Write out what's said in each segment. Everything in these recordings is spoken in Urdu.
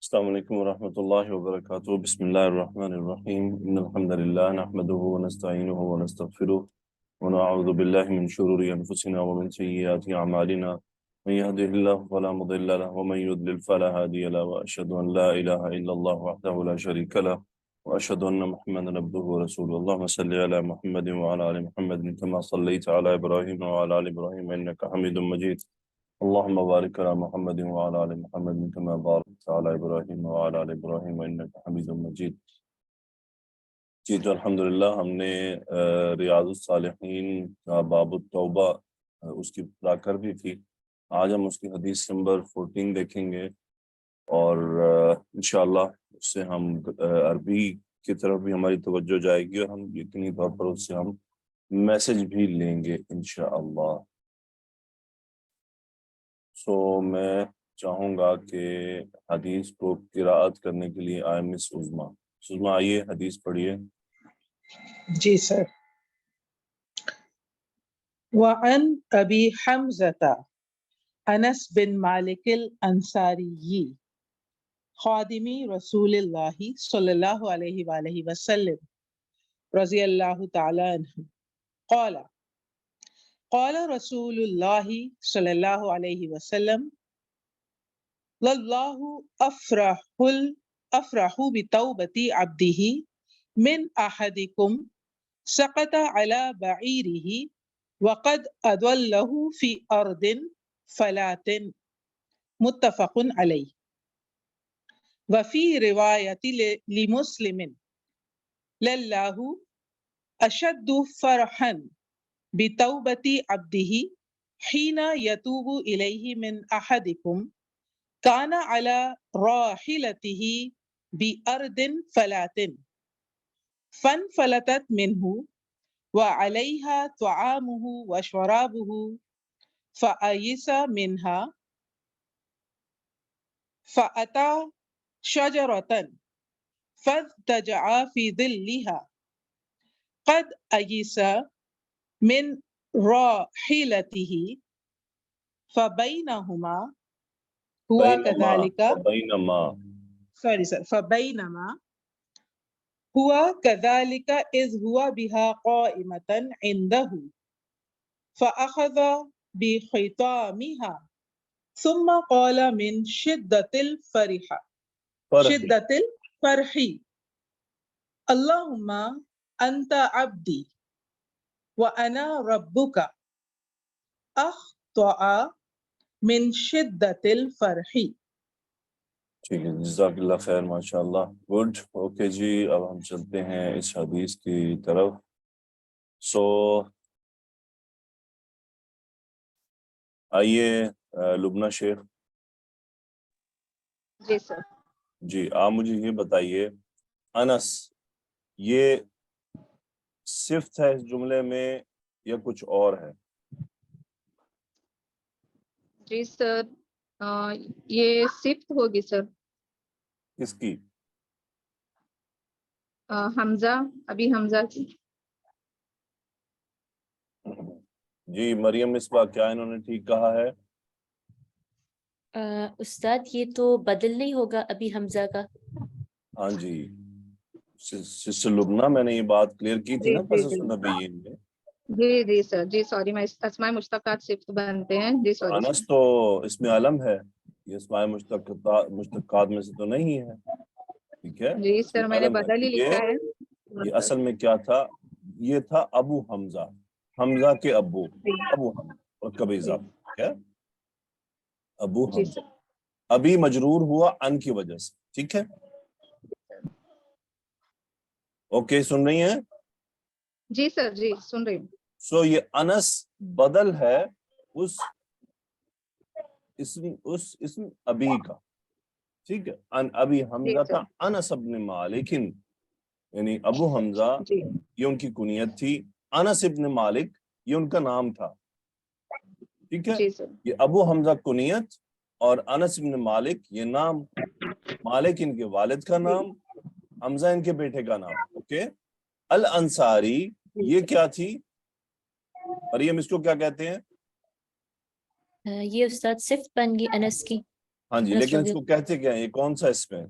السلام علیکم ورحمۃ اللہ وبرکاتہ بسم اللہ الرحمن الرحیم ان الحمد للہ نحمده ونستعینه ونستغفره ونعوذ باللہ من شرور انفسنا ومن سیئات اعمالنا من يهده الله فلا مضل له ومن يضلل فلا هادي له واشهد ان لا اله الا الله وحده لا شريك له واشهد ان محمدا عبده ورسوله اللهم صل على محمد وعلى ال محمد كما صليت على ابراهيم وعلى ال ابراهيم انك حميد مجيد اللهم بارك على محمد وعلى ال محمد كما باركت على ابراہیم وعلى ال ابراہیم انك حمید مجید۔ جی تو الحمدللہ ہم نے ریاض الصالحین کا باب التوبہ اس کی ابتدا کر دی تھی۔ آج ہم اس کی حدیث نمبر 14 دیکھیں گے اور انشاءاللہ اس سے ہم عربی کی طرف بھی ہماری توجہ جائے گی اور ہم یقینی طور پر اس سے ہم میسج بھی لیں گے انشاءاللہ۔ میں چاہوں گا کہ حدیث کو قراءت کرنے کے لیے آئے مس عظمیٰ۔ عظمیٰ آئیے حدیث پڑھیے۔ جی سر۔ وعن ابی حمزہ انس بن مالک الانصاری خادمی رسول اللہ صلی اللہ علیہ وآلہ وسلم رضی اللہ تعالی عنہ قال قال رسول اللہ صلی اللہ علیہ وسلم للہ افرح بتوبة عبده من احدکم سقط على بعیرہ وقد اضله في ارض فلات متفق علیہ۔ وفی روایت لمسلم للہ اشد فرحا بتوبة عبده حين يتوب إليه من أحدكم كان على راحلته بأرض فلات فانفلتت منه وعليها طعامه وشرابه فأيس منها فأتى شجرة فاضطجع في ظلها قد أيس من راحلته فبينما هو كذلك هو كذلك إذ هو بها قائمة عنده فأخذ بخيطامها ثم قال من شدة الفرح اللهم أنت عبدي وَأَنَا رَبُّكَ أَخْطَأَ مِنْ شِدَّةِ الْفَرْحِ۔ ٹھیک ہے، جزاک اللہ خیر، ماشاءاللہ، گڈ۔ اوکے جی، اب ہم چلتے ہیں اس حدیث کی طرف۔ آئیے لبنہ شیخ۔ جی سر۔ جی آپ مجھے یہ بتائیے، انس یہ صفت ہے اس جملے میں یا کچھ اور ہے؟ جی سر، یہ صفت ہوگی سر۔ کس کی؟ حمزہ، ابھی حمزہ کی۔ جی مریم مصباح، کیا انہوں نے ٹھیک کہا ہے؟ استاد یہ تو بدل نہیں ہوگا ابھی حمزہ کا؟ ہاں جی سسٹر لبنہ، میں نے یہ بات کلیئر کی تھی نا قصص النبیین میں۔ جی سر، جی سوری، میں اسماء مشتقات صفت بنتے ہیں۔ جی سوری۔ انس تو اس میں علم ہے، یہ اسماء مشتقات میں سے تو نہیں ہے، ٹھیک ہے؟ جی سر، میں نے بدل ہی لکھا ہے۔ یہ اصل میں کیا تھا؟ یہ تھا ابو حمزہ، حمزہ کے ابو، ابو حمزہ اور کبھی اضافہ، ٹھیک ہے؟ ابو حمزہ ابھی مجرور ہوا ان کی وجہ سے، ٹھیک ہے؟ اوکے، سن رہی ہیں؟ جی سر، جی سن رہی ہوں۔ یہ انس بدل ہے اس اسم ابی کا، ٹھیک ہے؟ ان ابی حمزہ تھا انس ابن مالک، یعنی ابو حمزہ یہ ان کی کنیت تھی، انس ابن مالک یہ ان کا نام تھا، ٹھیک ہے؟ یہ ابو حمزہ کنیت اور انس ابن مالک یہ نام، مالک ان کے والد کا نام، حمزہ ان کے بیٹے کا نام، اوکے؟ الانصاری یہ کیا تھی مریم، اس کو کیا کہتے ہیں؟ یہ استاد صفت بن گئی انس کی۔ ہاں جی، لیکن اس کو کہتے کیا ہیں؟ یہ کون سا اسم ہے؟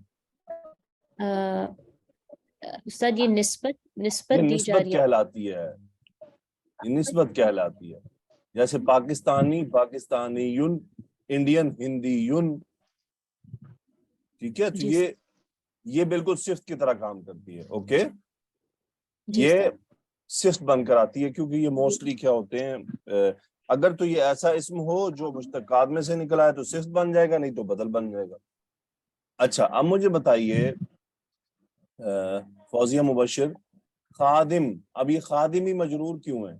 استاد یہ نسبت یہ دی جا نسبت رہی ہے. کہلاتی ہے، یہ نسبت کہلاتی ہے. جیسے پاکستانی پاکستانی یون، انڈین ہندی یون، ٹھیک ہے. تو جی سر. یہ بالکل صفت کی طرح کام کرتی ہے. اوکے، جی یہ سر. صفت بن کر آتی ہے کیونکہ یہ موسٹلی کیا ہوتے ہیں، اگر تو یہ ایسا اسم ہو جو مشتقات میں سے نکلا ہے تو صفت بن جائے گا، نہیں تو بدل بن جائے گا. اچھا اب مجھے بتائیے فوزیہ مبشر، خادم، اب یہ خادم ہی مجرور کیوں ہے؟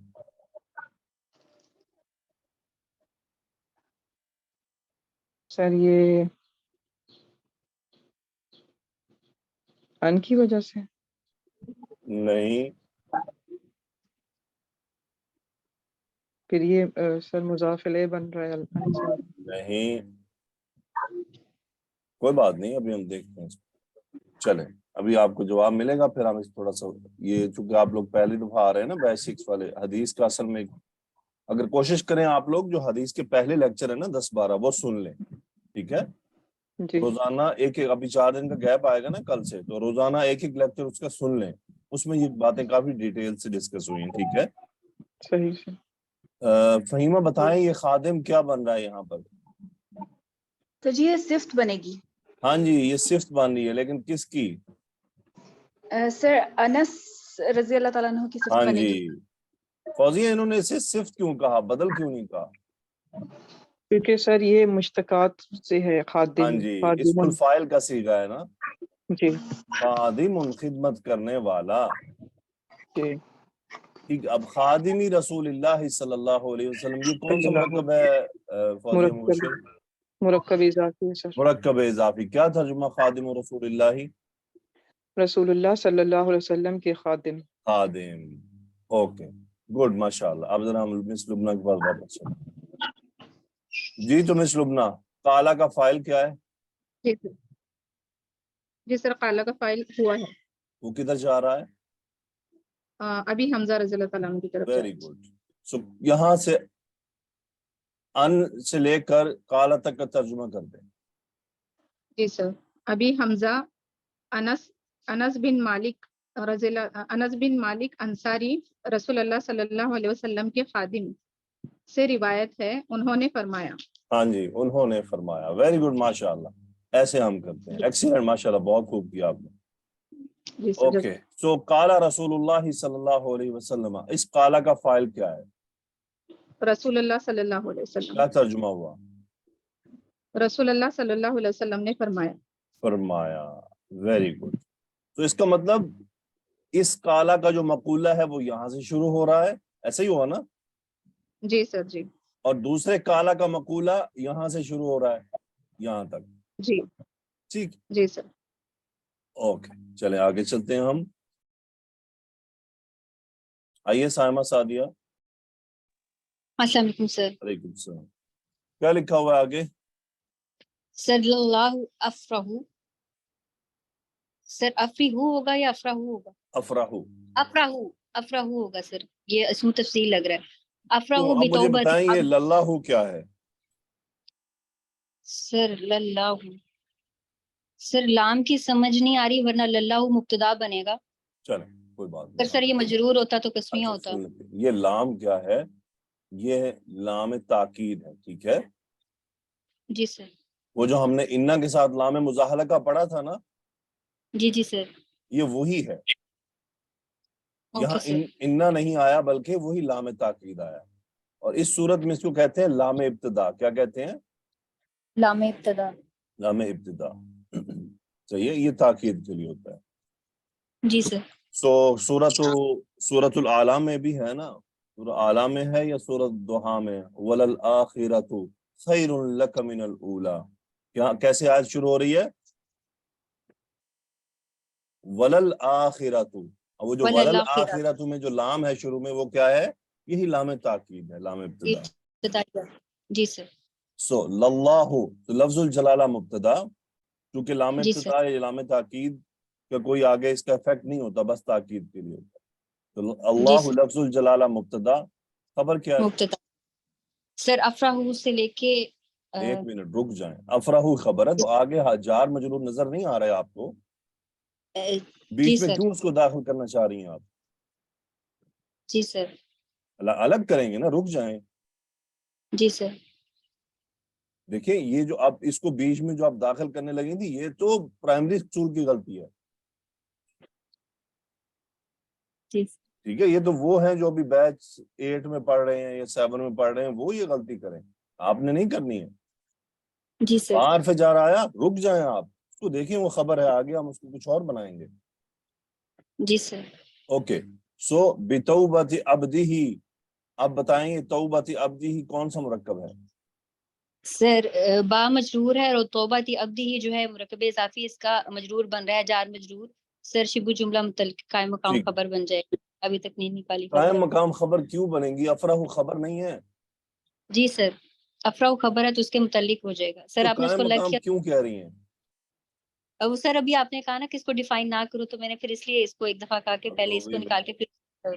سر یہ ان کی وجہ سے. نہیں، پھر یہ سر مضاف الیہ بن رہا ہے ان سے. نہیں، کوئی بات نہیں، ابھی ہم دیکھتے ہیں. چلیں ابھی آپ کو جواب ملے گا، پھر ہم اس تھوڑا سا، یہ چونکہ آپ لوگ پہلی دفعہ آ رہے ہیں نا بیسکس والے حدیث کا، اصل میں اگر کوشش کریں آپ لوگ جو حدیث کے پہلے لیکچر ہے نا 10-12 وہ سن لیں، ٹھیک ہے. جی روزانہ ایک ابھی 4 دن کا گیپ آئے گا نا کل سے، تو روزانہ ایک لیکچر اس کا سن لیں، اس میں یہ باتیں کافی ڈیٹیل سے ڈسکس ہوئی ہیں. ٹھیک ہے، صحیح سے. فہیمہ بتائیں یہ خادم کیا بن رہا ہے یہاں پر؟ تو جی یہ صفت بنے گی. ہاں جی، یہ صفت بن رہی ہے، لیکن کس کی؟ سر انس رضی اللہ تعالیٰ عنہ کی صفت ہاں بنے جی. گی. فوزیہ انہوں نے اسے صفت کیوں کہا، بدل کیوں نہیں کہا؟ کیونکہ سر یہ مشتقات سے ہے. ہاں خادم جی، اسم خادم. الفاعل کا صیغہ ہے نا، جی خادم خدمت کرنے والا. جی. ٹھیک، اب خادمی رسول اللہ صلی اللہ علیہ وسلم، یہ کون سا مرکب ہے فوزیہ مرکب مبشر؟ مرکب اضافی ہے سر. مرکب اضافی. کیا ترجمہ خادم رسول اللہ؟ رسول اللہ صلی اللہ علیہ وسلم کے خادم. خادم. اوکے گڈ، ماشاء اللہ. اب ذرا ہم مس لبنہ کے پاس واپس چلیں. جی تو مس لبنہ، قالا کا فاعل کیا ہے؟ جی سر. جی سر قالا کا فائل ہوا ہے. وہ کدھر جا رہا ہے؟ ابھی حمزہ رضی اللہ تعالیٰ عنہ کی طرف جا ویری گڈ. سو یہاں سے ان سے لے کر قالا تک کا ترجمہ کر دیں. جی سر. ابھی حمزہ انس بن مالک انس بن مالک انصاری رسول اللہ صلی اللہ علیہ وسلم کے خادم سے روایت ہے، انہوں نے فرمایا. ہاں جی، انہوں نے فرمایا. ویری گڈ، ماشاء اللہ. ایسے ہم کرتے ہیں. ایکسیلنٹ، ماشاء اللہ، بہت خوب کیا آپ نے. جی سر. اوکے، سو قالا رسول اللہ صلی اللہ علیہ وسلم، اس قالا کا فاعل کیا ہے؟ رسول اللہ صلی اللہ علیہ وسلم. کیا ترجمہ ہوا؟ رسول اللہ صلی اللہ علیہ وسلم نے فرمایا. فرمایا. Very good. تو اس کا مطلب اس قالا کا جو مقولہ ہے وہ یہاں سے شروع ہو رہا ہے، ایسا ہی ہوا نا؟ جی سر. جی اور دوسرے قالا کا مقولہ یہاں سے شروع ہو رہا ہے یہاں تک. جی. ٹھیک، جی سر. اوکے چلیں آگے چلتے ہیں ہم. آئیے سائمہ سعدیہ. السلام علیکم سر. وعلیکم السلام. کیا لکھا ہوا ہے آگے؟ صلی اللہ افرح. سر افریح ہوگا یا افراح ہوگا؟ افراح. افراح ہوگا سر، یہ اس میں تفصیل لگ رہا ہے. افراح تو اب مجھے بتوبت. بتائیں یہ للہ کیا ہے؟ سر للہ، سر لام کی سمجھ نہیں آ رہی، ورنہ للہ مبتدا بنے گا. چلیں کوئی بات اگر سر یہ مجرور ہوتا تو قسمیہ اچھا ہوتا. سن لیتے ہیں. یہ لام کیا ہے؟ یہ لام تاکید ہے. ٹھیک ہے، جی سر. وہ جو ہم نے انا کے ساتھ لام مزاحلہ کا پڑھا تھا نا، جی جی سر. یہ وہی ہے. یہاں اوکے سر. انا نہیں آیا بلکہ وہی لام تاکید آیا. اور اس صورت میں اس کو کہتے ہیں لام ابتدا. کیا کہتے ہیں؟ لام ابتدا. لام ابتدا. صحیح ہے، یہ تاکید کے لیے ہوتا ہے. جی سر. سورۃ الاعلی میں بھی ہے نا، سورۃ اعلی میں ہے یا سورۃ دوحہ میں؟ وللآخرۃ خیر لک من الاولی. کیا کیسے آیت شروع ہو رہی ہے؟ وللآخرۃ. وہ جو وللآخرۃ میں جو لام ہے شروع میں وہ کیا ہے؟ یہی لام تاکید ہے، لام ابتدا. جی سر. سو للہ، لفظ الجلالہ مبتدا، کیونکہ لام جی ابتدا یا لام تاکید کا کوئی آگے اس کا افیکٹ نہیں ہوتا، بس تاکید کے لیے ہوتا ہے. تو اللہ لفظ الجلالہ مبتدا، خبر کیا ہے؟ مبتدا. سر افراح سے لے کے ایک منٹ رک جائیں. افراہو خبر ہے تو آگے جار مجرور نظر نہیں آ رہا ہے آپ کو؟ جی بیچ میں سر. کیوں اس کو داخل کرنا چاہ رہی ہیں آپ؟ جی سر. الگ کریں گے نا, رک جائیں. جی سر. دیکھیں یہ جو آپ اس کو بیچ میں جو آپ داخل کرنے لگیں تھی, یہ تو پرائمری اسکول کی غلطی ہے. جی. ٹھیک ہے, یہ تو وہ ہیں جو ابھی بیچ 8 میں پڑھ رہے ہیں یا 7 میں پڑھ رہے ہیں, وہ یہ غلطی کریں, آپ نے نہیں کرنی ہے. جی سر. حرف جار آیا, رک جائیں آپ, اس کو دیکھیں وہ خبر ہے, آگے ہم اس کو کچھ اور بنائیں گے. جی سر. اوکے, سو بتوبت عبدہ, اب بتائیں یہ توبت عبدہ کون سا مرکب ہے؟ سر با مجرور ہے اور توبہ تی عبدی ہی جو ہے مرکب اضافی اس کا مجرور بن رہا ہے, جار مجرور. سر شبہ جملہ متعلق قائم مقام ٹھیک. خبر بن جائے گی, ابھی تک نہیں نکالی قائم خبر. مقام خبر کیوں بنے گی؟ افراہ خبر نہیں ہے. جی سر, افراح خبر ہے تو اس کے متعلق ہو جائے گا. سر تو آپ نے اس قائم کو لگ مقام کیا کیوں کہہ رہی ہیں؟ وہ سر ابھی آپ نے کہا نا کہ اس کو ڈیفائن نہ کرو, تو میں نے پھر اس لیے اس کو ایک دفعہ کہا کہ پہلے اس کو نکال کے پھر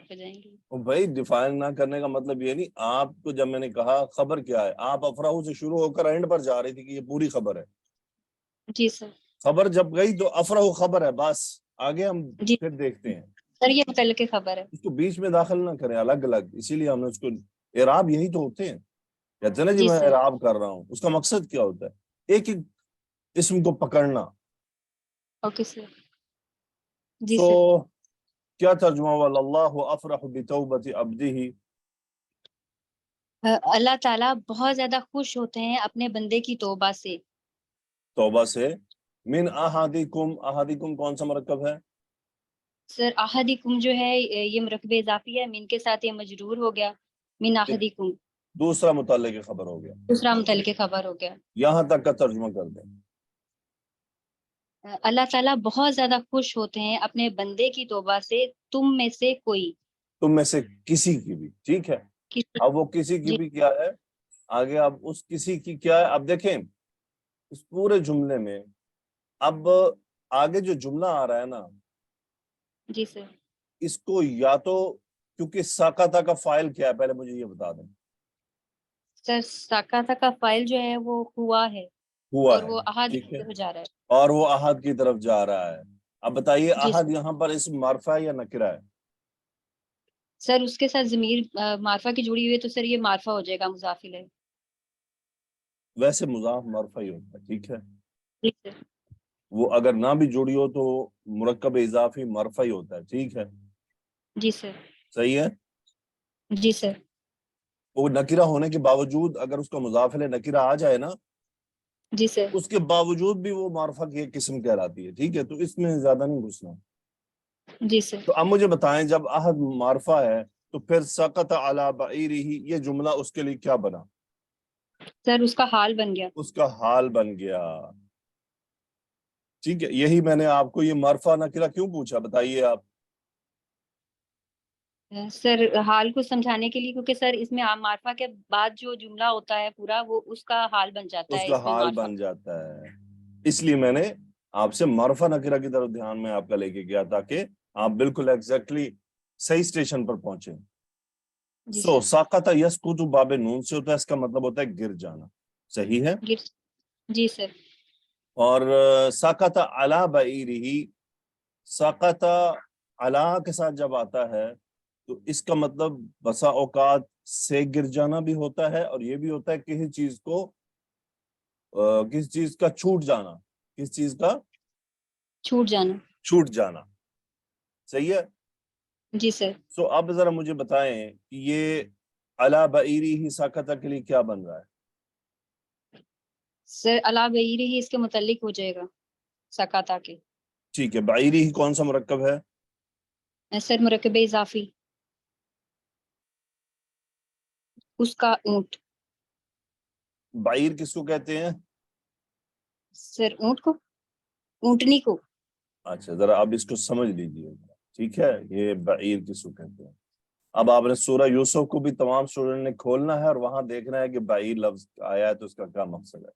پہ جائیں گے. بھائی ڈیفائن نہ کرنے کا مطلب یہ نہیں, آپ کو جب میں نے کہا خبر کیا ہے, آپ افراہ سے شروع ہو کر اینڈ پر جا رہی تھی کہ یہ پوری خبر ہے. جی سر. خبر جب گئی تو افراہ خبر ہے, بس آگے ہم جی پھر دیکھتے ہیں. سر, یہ متعلق خبر ہے. اس کو بیچ میں داخل نہ کریں, الگ الگ, اسی لیے ہم نے اس کو, اعراب یہی تو ہوتے ہیں. کہتے ہیں نا جی جی میں سر. اعراب کر رہا ہوں, اس کا مقصد کیا ہوتا ہے؟ ایک ایک اسم کو پکڑنا. Okay sir. جی سو سر. کیا ترجمہ ہوا؟ اللہ افرح بتوبت عبدہ, اللہ تعالیٰ بہت زیادہ خوش ہوتے ہیں اپنے بندے کی توبہ سے. توبہ سے. من احدکم, احدکم کون سا مرکب ہے؟ سر احدکم جو ہے یہ مرکب اضافی ہے, من کے ساتھ یہ مجرور ہو گیا, من احدکم دوسرا متعلق خبر ہو گیا. دوسرا متعلق خبر ہو گیا. یہاں تک کا ترجمہ کر دیں. اللہ تعالیٰ بہت زیادہ خوش ہوتے ہیں اپنے بندے کی توبہ سے, تم میں سے کوئی, تم میں سے کسی کی بھی. ٹھیک ہے, کسی. اب وہ کسی کی جی. بھی کیا ہے؟ آگے اب اس کسی کی کیا ہے؟ اب دیکھیں اس پورے جملے میں, اب آگے جو جملہ آ رہا ہے نا, جی سر. اس کو یا تو, کیونکہ ساقطہ کا فائل کیا ہے پہلے مجھے یہ بتا دیں. سر ساکاتہ کا فائل جو ہے وہ ہوا ہے, ہوا اور ہے, وہ احد ٹھیک ہے, ہو جا رہا ہے. اور وہ احد کی طرف جا رہا ہے. اب بتائیے جی احد یہاں پر اسم معرفہ ہے یا نکرہ ہے؟ سر اس کے ساتھ ضمیر معرفہ کی جڑی ہوئی ہے, تو سر یہ معرفہ ہو جائے گا, مضاف الیہ. ویسے مضاف معرفہ ہی ہوتا ہے. ٹھیک ہے, جی سر. وہ اگر نہ بھی جڑی ہو تو مرکب اضافی معرفہ ہی ہوتا ہے. ٹھیک ہے, جی سر. صحیح ہے. جی سر. وہ نکرہ ہونے کے باوجود اگر اس کا مضاف الیہ نکرہ آ جائے نا, جی سر. اس کے باوجود بھی وہ معرفہ کی ایک قسم کہلاتی ہے. ٹھیک ہے, تو اس میں زیادہ نہیں گھسنا. جی سر. تو اب مجھے بتائیں, جب احد معرفہ ہے تو پھر سقط علی بعیرہ, یہ جملہ اس کے لیے کیا بنا؟ سر اس کا حال بن گیا. اس کا حال بن گیا. ٹھیک ہے, یہی میں نے آپ کو یہ معرفہ نکرہ کیوں پوچھا, بتائیے آپ. سر حال کو سمجھانے کے لیے, کیونکہ سر اس میں معرفہ کے بعد جو جملہ ہوتا ہے پورا, وہ اس کا حال بن جاتا اس ہے کا اس میں حال معرفہ. بن جاتا ہے. اس لیے میں نے آپ سے معرفہ نکرہ کی طرف دھیان میں آپ کا لے کے گیا, تاکہ آپ بالکل ایگزیکٹلی صحیح اسٹیشن پر پہنچے. جی سو سر. ساقط یسقط باب نون سے ہوتا ہے, اس کا مطلب ہوتا ہے گر جانا. صحیح ہے. جی سر. اور ساقط علی بعیرہ, ساقط علی کے ساتھ جب آتا ہے تو اس کا مطلب بسا اوقات سے گر جانا بھی ہوتا ہے, اور یہ بھی ہوتا ہے کسی چیز کو, کسی چیز کا چھوٹ جانا, کس چیز کا چھوٹ جانا. چھوٹ جانا. صحیح ہے. جی سر. سو اب ذرا مجھے بتائیں کہ یہ علی بعیرہ ساقطہ کے لیے کیا بن رہا ہے؟ سر علی بعیرہ ہی اس کے متعلق ہو جائے گا, سکاتا کے. ٹھیک ہے, بعیرہ کون سا مرکب ہے؟ سر مرکب اضافی, اس کا اونٹ. بعیر کس کو کہتے ہیں؟ سر اونٹ کو, اونٹنی کو. اچھا, ذرا اب اس کو سمجھ لیجیے. ٹھیک ہے, یہ بعیر کس کو کہتے ہیں. اب آپ نے سورہ یوسف کو بھی تمام اسٹوڈنٹ نے کھولنا ہے اور وہاں دیکھنا ہے کہ بعیر لفظ آیا ہے تو اس کا کیا مقصد ہے.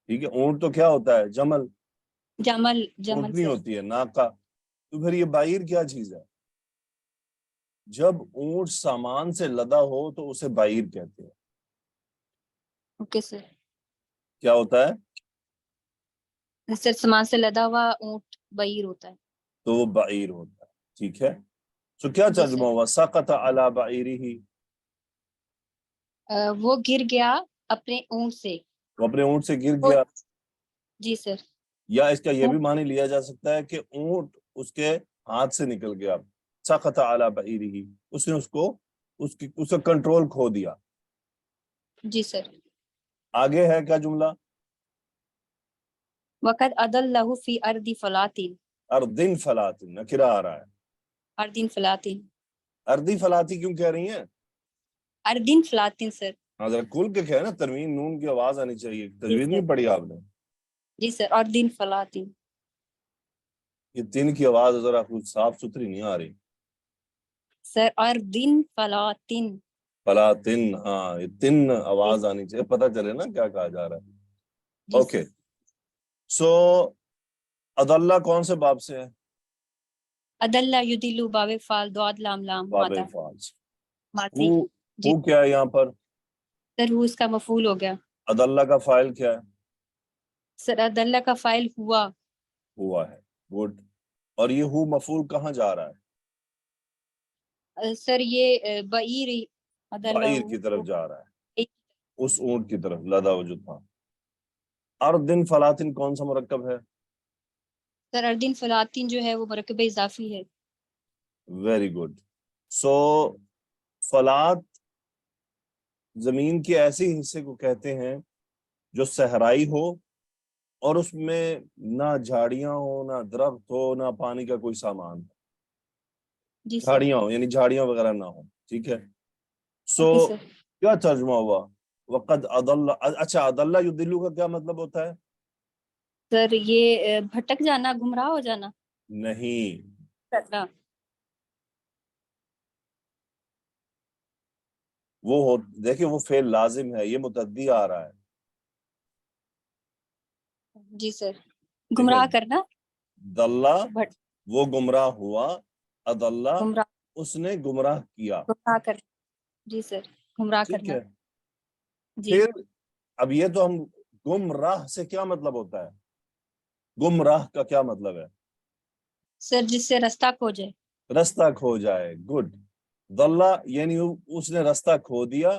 ٹھیک ہے, اونٹ تو کیا ہوتا ہے؟ جمل. جمل. جمل اونٹنی سر. ہوتی ہے, ناقہ. تو پھر یہ بعیر کیا چیز ہے؟ جب اونٹ سامان سے لدا ہو تو اسے بعیر کہتے ہیں. Okay sir. کیا ہوتا ہے؟ سر سمان سے لدا ہوا اونٹ بعیر ہوتا ہے. تو وہ بعیر ہوتا ہے. ٹھیک ہے. تو کیا جی ترجمہ سر. ہوا؟ سقط علی بعیرہ، وہ گر گیا اپنے اونٹ سے. وہ اپنے اونٹ سے گر وہ- گیا. جی سر. یا اس کا یہ بھی معنی لیا جا سکتا ہے کہ اونٹ اس کے ہاتھ سے نکل گیا. سقط علی بعیرہ، اس نے اس کا کنٹرول کھو دیا. جی سر. آگے ہے کیا جملہ؟ وقد اضلہ فی ارض فلاطین. اردن فلاطن، نکرہ آ رہا ہے. اردین فلاطین. اردی فلاطی کیوں کہہ رہی ہیں؟ اردین فلاطین سر. ہاں ذرا کھول کے کہے نا، تنوین نون کی آواز آنی چاہیے. تجوید سر. نہیں پڑھی آپ نے؟ جی سر. اردین فلاطین. یہ تین کی آواز ذرا کچھ صاف ستھری نہیں آ رہی. سر اردین فلاطین. فلاطن، ہاں یہ تین آواز آنی چاہیے، پتہ چلے نا کیا کہا جا رہا ہے. جی اوکے. سر. سو عدلہ کون سے باب سے ہے؟ عدلہ یدلو باب فال دعاد لام لام باب مادا فاز. ماضی. جی ہو کیا ہے یہاں پر؟ سر وہ اس کا مفعول ہو گیا. عدلہ کا فاعل کیا ہے؟ سر عدلہ کا فاعل ہوا. ہوا ہے. گڈ. اور یہ ہو مفعول کہاں جا رہا ہے؟ سر یہ بعیر عدلہ بعیر کی طرف جا رہا ہے، اس اونٹ کی طرف لدا جو تھا. اردن فلاطن کون سا مرکب ہے؟ سر اردین فلاطین جو ہے وہ مرکب اضافی ہے. Very good. سو فلات زمین کے ایسے حصے کو کہتے ہیں جو صحرائی ہو اور اس میں نہ جھاڑیاں ہو، نہ درخت ہو، نہ پانی کا کوئی سامان ہو. جی سر. جھاڑیاں ہو یعنی جھاڑیاں وغیرہ نہ ہو. ٹھیک ہے. So okay sir. کیا ترجمہ ہوا؟ وقد اضل. اچھا عدلہ یدلو کا کیا مطلب ہوتا ہے؟ سر یہ بھٹک جانا، گمراہ ہو جانا. نہیں، کرنا. دیکھیں وہ فعل لازم ہے، یہ متعدی آ رہا ہے. جی سر. گمراہ کرنا. دلہ بھٹ وہ گمراہ ہوا، عدلہ گمراہ اس نے گمراہ کیا. گمراہ کرنا. جی سر. گمراہ ٹھیک کرنا. ہے. جی پھر اب یہ تو ہم گمراہ سے کیا مطلب ہوتا ہے؟ گمراہ کا کیا مطلب ہے؟ سر جس سے راستہ کھو جائے. رستہ کھو جائے. گڈ. دلہ یعنی اس نے رستہ کھو دیا،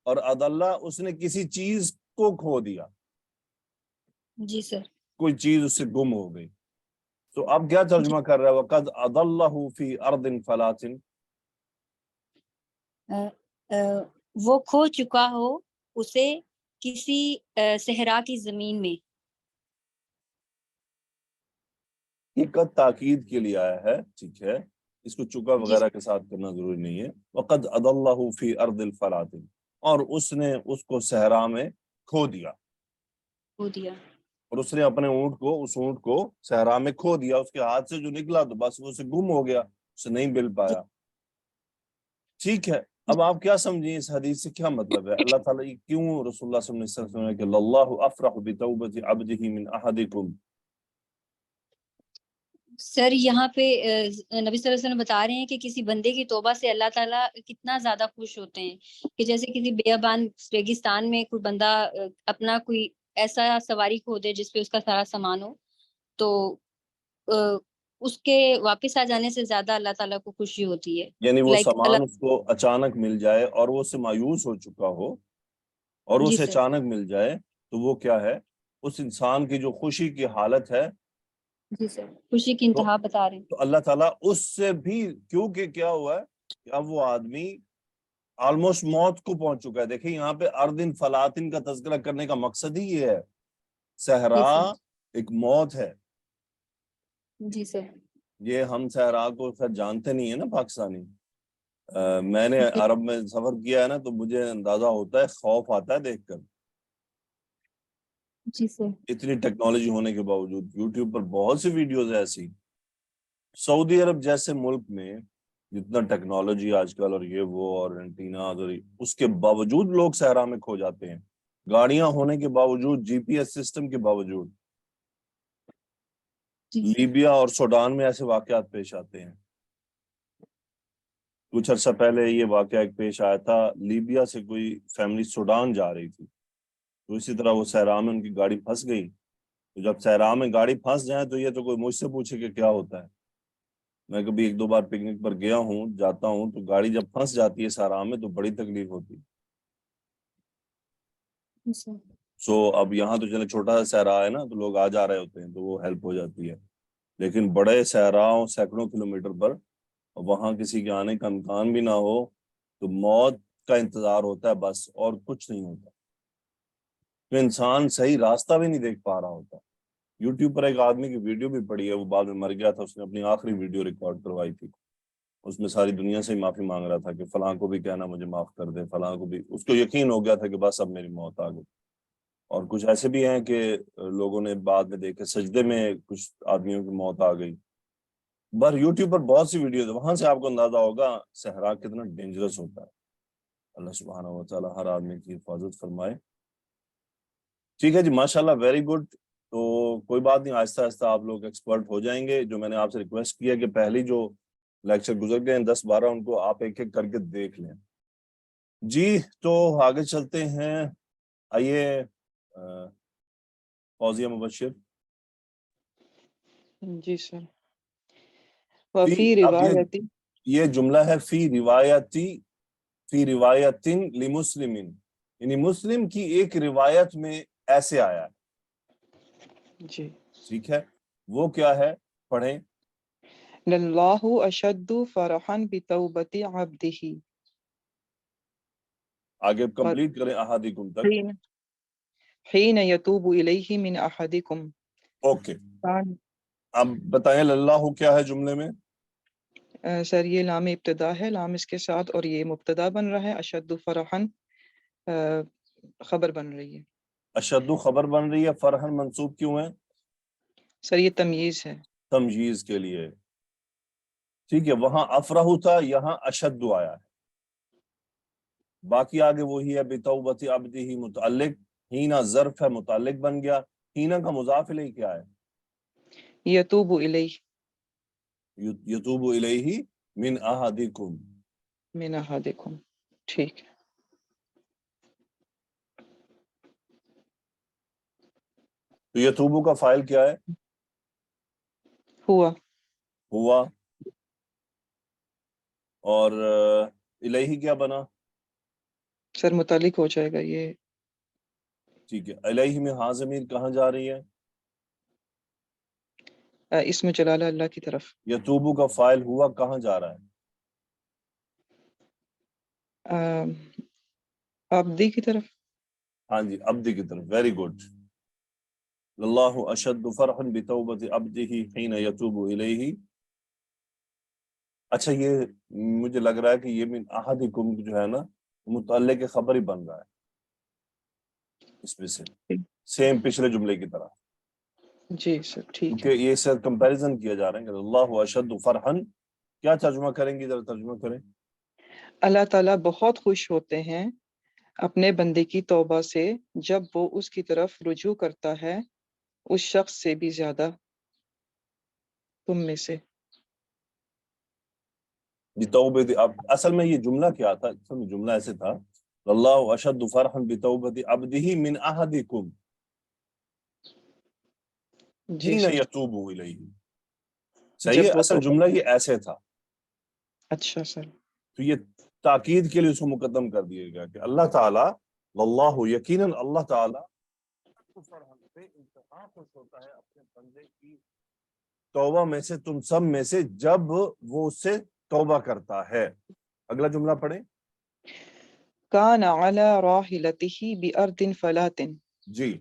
اور عدلہ اس نے کسی چیز کو کھو دیا، جی سر. کوئی چیز اس سے گم ہو گئی. تو اب کیا ترجمہ کر رہا ہے؟ وقد اضلہ فی ارض فلاطن. وہ کھو چکا ہو اسے کسی صحرا کی زمین میں. ایک تاکید کے لیے آیا ہے. ٹھیک ہے. اس کو چکا جی وغیرہ کے ساتھ کرنا ضروری نہیں ہے. وقد اضلہ فی ارض الفلاطن، اور اس نے اس کو صحرا میں کھو دیا، کھو دیا. اور اس نے اپنے اس اونٹ کو صحرا میں کھو دیا. اس کے ہاتھ سے جو نکلا تو بس وہ اسے گم ہو گیا، اسے نہیں مل پایا. ٹھیک ہے. اب آپ کیا سمجھیں اس حدیث سے کیا مطلب ہے؟ اللہ تعالیٰ کیوں رسول اللہ صلی اللہ علیہ وسلم نے کہ اللہ افرح بتوبۃ عبدہ من احدکم. سر یہاں پہ نبی صلی اللہ علیہ وسلم بتا رہے ہیں کہ کسی بندے کی توبہ سے اللہ تعالیٰ کتنا زیادہ خوش ہوتے ہیں، کہ جیسے کسی بیابان ریگستان میں کوئی بندہ اپنا کوئی ایسا سواری کھو دے جس پہ اس کا سارا سامان ہو، تو اس کے واپس آ جانے سے زیادہ اللہ تعالیٰ کو خوشی ہوتی ہے. یعنی وہ لائک سامان اس کو اچانک مل جائے اور وہ اس سے مایوس ہو چکا ہو اور جی اسے سر. اچانک مل جائے تو وہ کیا ہے؟ اس انسان کی جو خوشی کی حالت ہے، جی سر. خوشی کی انتہا بتا رہے ہیں. تو اللہ تعالیٰ اس سے بھی، کیونکہ کیا ہوا ہے کہ اب وہ آدمی آلموسٹ موت کو پہنچ چکا ہے. دیکھیں یہاں پہ اردن فلاطن کا تذکرہ کرنے کا مقصد ہی یہ ہے. صحرا ایک موت ہے. جی سر. یہ ہم صحرا کو خیر جانتے نہیں ہیں نا پاکستانی. میں نے عرب میں سفر کیا ہے نا، تو مجھے اندازہ ہوتا ہے، خوف آتا ہے دیکھ کر. جی سر. اتنی ٹیکنالوجی ہونے کے باوجود یوٹیوب پر بہت سی ویڈیوز ایسی. سعودی عرب جیسے ملک میں جتنا ٹیکنالوجی آج کل اور یہ وہ اور اینٹینا اور اس کے باوجود لوگ صحرا میں کھو جاتے ہیں. گاڑیاں ہونے کے باوجود، جی پی ایس سسٹم کے باوجود. لیبیا اور سوڈان میں ایسے واقعات پیش آتے ہیں. کچھ عرصہ پہلے یہ واقعہ ایک پیش آیا تھا. لیبیا سے کوئی فیملی سوڈان جا رہی تھی، تو اسی طرح وہ صحرا میں ان کی گاڑی پھنس گئی. تو جب صحرا میں گاڑی پھنس جائے تو یہ تو کوئی مجھ سے پوچھے کہ کیا ہوتا ہے. میں کبھی 1-2 بار پکنک پر گیا ہوں، جاتا ہوں، تو گاڑی جب پھنس جاتی ہے صحرا میں تو بڑی تکلیف ہوتی ہے. سو اب یہاں تو چلے چھوٹا سا صحرا ہے نا، تو لوگ آ جا رہے ہوتے ہیں تو وہ ہیلپ ہو جاتی ہے. لیکن بڑے صحراؤں سینکڑوں کلومیٹر پر وہاں کسی کے آنے کا امکان بھی نہ ہو تو موت کا انتظار ہوتا ہے بس، اور کچھ نہیں ہوتا. تو انسان صحیح راستہ بھی نہیں دیکھ پا رہا ہوتا. یوٹیوب پر ایک آدمی کی ویڈیو بھی پڑی ہے، وہ بعد میں مر گیا تھا، اس نے اپنی آخری ویڈیو ریکارڈ کروائی تھی. اس میں ساری دنیا سے ہی معافی مانگ رہا تھا کہ فلاں کو بھی کہنا مجھے معاف کر دے، فلاں کو بھی. اس کو یقین ہو گیا تھا کہ بس اب میری موت آ گئی. اور کچھ ایسے بھی ہیں کہ لوگوں نے بعد میں دیکھے سجدے میں کچھ آدمیوں کی موت آ گئی. بر یوٹیوب پر بہت سی ویڈیوز، وہاں سے آپ کو اندازہ ہوگا صحرا کتنا ڈینجرس ہوتا ہے. اللہ سبحانہ و تعالی ہر آدمی کی حفاظت فرمائے. ٹھیک ہے جی، ماشاءاللہ، ویری گڈ. تو کوئی بات نہیں، آہستہ آہستہ آپ لوگ ایکسپرٹ ہو جائیں گے. جو میں نے آپ سے ریکویسٹ کیا کہ پہلی جو لیکچر گزر گئے ہیں 10-12 ان کو آپ ایک ایک کر کے دیکھ لیں. جی تو آگے چلتے ہیں. آئیے فوزیہ مبشر. جی سر. وفی اب روایتی، یہ جملہ ہے فی روایتن لمسلمین، یعنی مسلم کی ایک روایت میں ایسے آیا ہے. جی. ٹھیک ہے، وہ کیا ہے؟ پڑھیں. للہ اشد فرحا بتوبت عبدہ. آگے کمپلیٹ کریں احادکم تک. حین یتوب الیہ من احدکم. اوکے، اب بتائیں اللہ کیا ہے جملے میں؟ سر یہ لام ابتدا ہے، لام اس کے ساتھ، اور یہ مبتدا بن رہا ہے. اشد فرحن خبر بن رہی ہے. اشد خبر بن رہی ہے، فرحن منصوب کیوں ہے؟ سر یہ تمییز ہے. تمجیز کے لیے. ٹھیک ہے، وہاں افرح تھا، یہاں اشد آیا ہے. باقی آگے وہی ہے بتوبت عبدہ متعلق. ہینا ظرف ہے، متعلق بن گیا. ہینا کا مضاف الیہ کیا ہے؟ یتوب الیہ یتوب الیہ من احدکم. من احدکم. ٹھیک ہے. تو یتوبو کا فاعل کیا ہے؟ ہوا. اور الیہ کیا بنا؟ سر متعلق ہو جائے گا یہ. ٹھیک ہے، الیہ میں ہاں ضمیر کہاں جا رہی ہے؟ اسم جلالہ اللہ کی طرف. یتوبو کا فاعل ہوا کہاں جا رہا ہے؟ عبدی کی طرف. ہاں جی، عبد کی طرف. Very good. اللہ اشد فرحا بتوبت عبدہ حین یتوب الیہ. اچھا، یہ مجھے لگ رہا ہے کہ یہ من احدکم جو ہے نا متعلق خبر ہی بن رہا ہے اس میں سے، سیم پچھلے جملے کی طرح. جی سر ٹھیک ہے. کیونکہ یہ سر کمپیریزن کیا جا رہا ہے کہ اللہ اشد فرحا. کیا ترجمہ کریں گے؟ ذرا ترجمہ کریں. اللہ تعالیٰ بہت خوش ہوتے ہیں اپنے بندے کی توبہ سے جب وہ اس کی طرف رجوع کرتا ہے اس شخص سے بھی زیادہ تم میں سے. جی توبہ. اب اصل میں یہ جملہ کیا تھا؟ اصل میں جملہ ایسے تھا، اللہ اشد فرحا بتوبت عبدہ من احدکم جی حین سر. یتوب الیہ. صحیح ہے، جب وہ اصل توبہ. جملہ یہ ایسے تھا. اچھا سر. تو یہ تاکید کے لیے اس کو مقدم کر دیا گیا کہ اللہ تعالیٰ، واللہ یقیناً اللہ تعالیٰ انتہا خوش ہوتا ہے اپنے بندے کی توبہ میں سے، تم سب میں سے، جب وہ اس سے توبہ کرتا ہے. اگلا جملہ پڑھیں. کان علی راحلتہ بارض فلات. جی.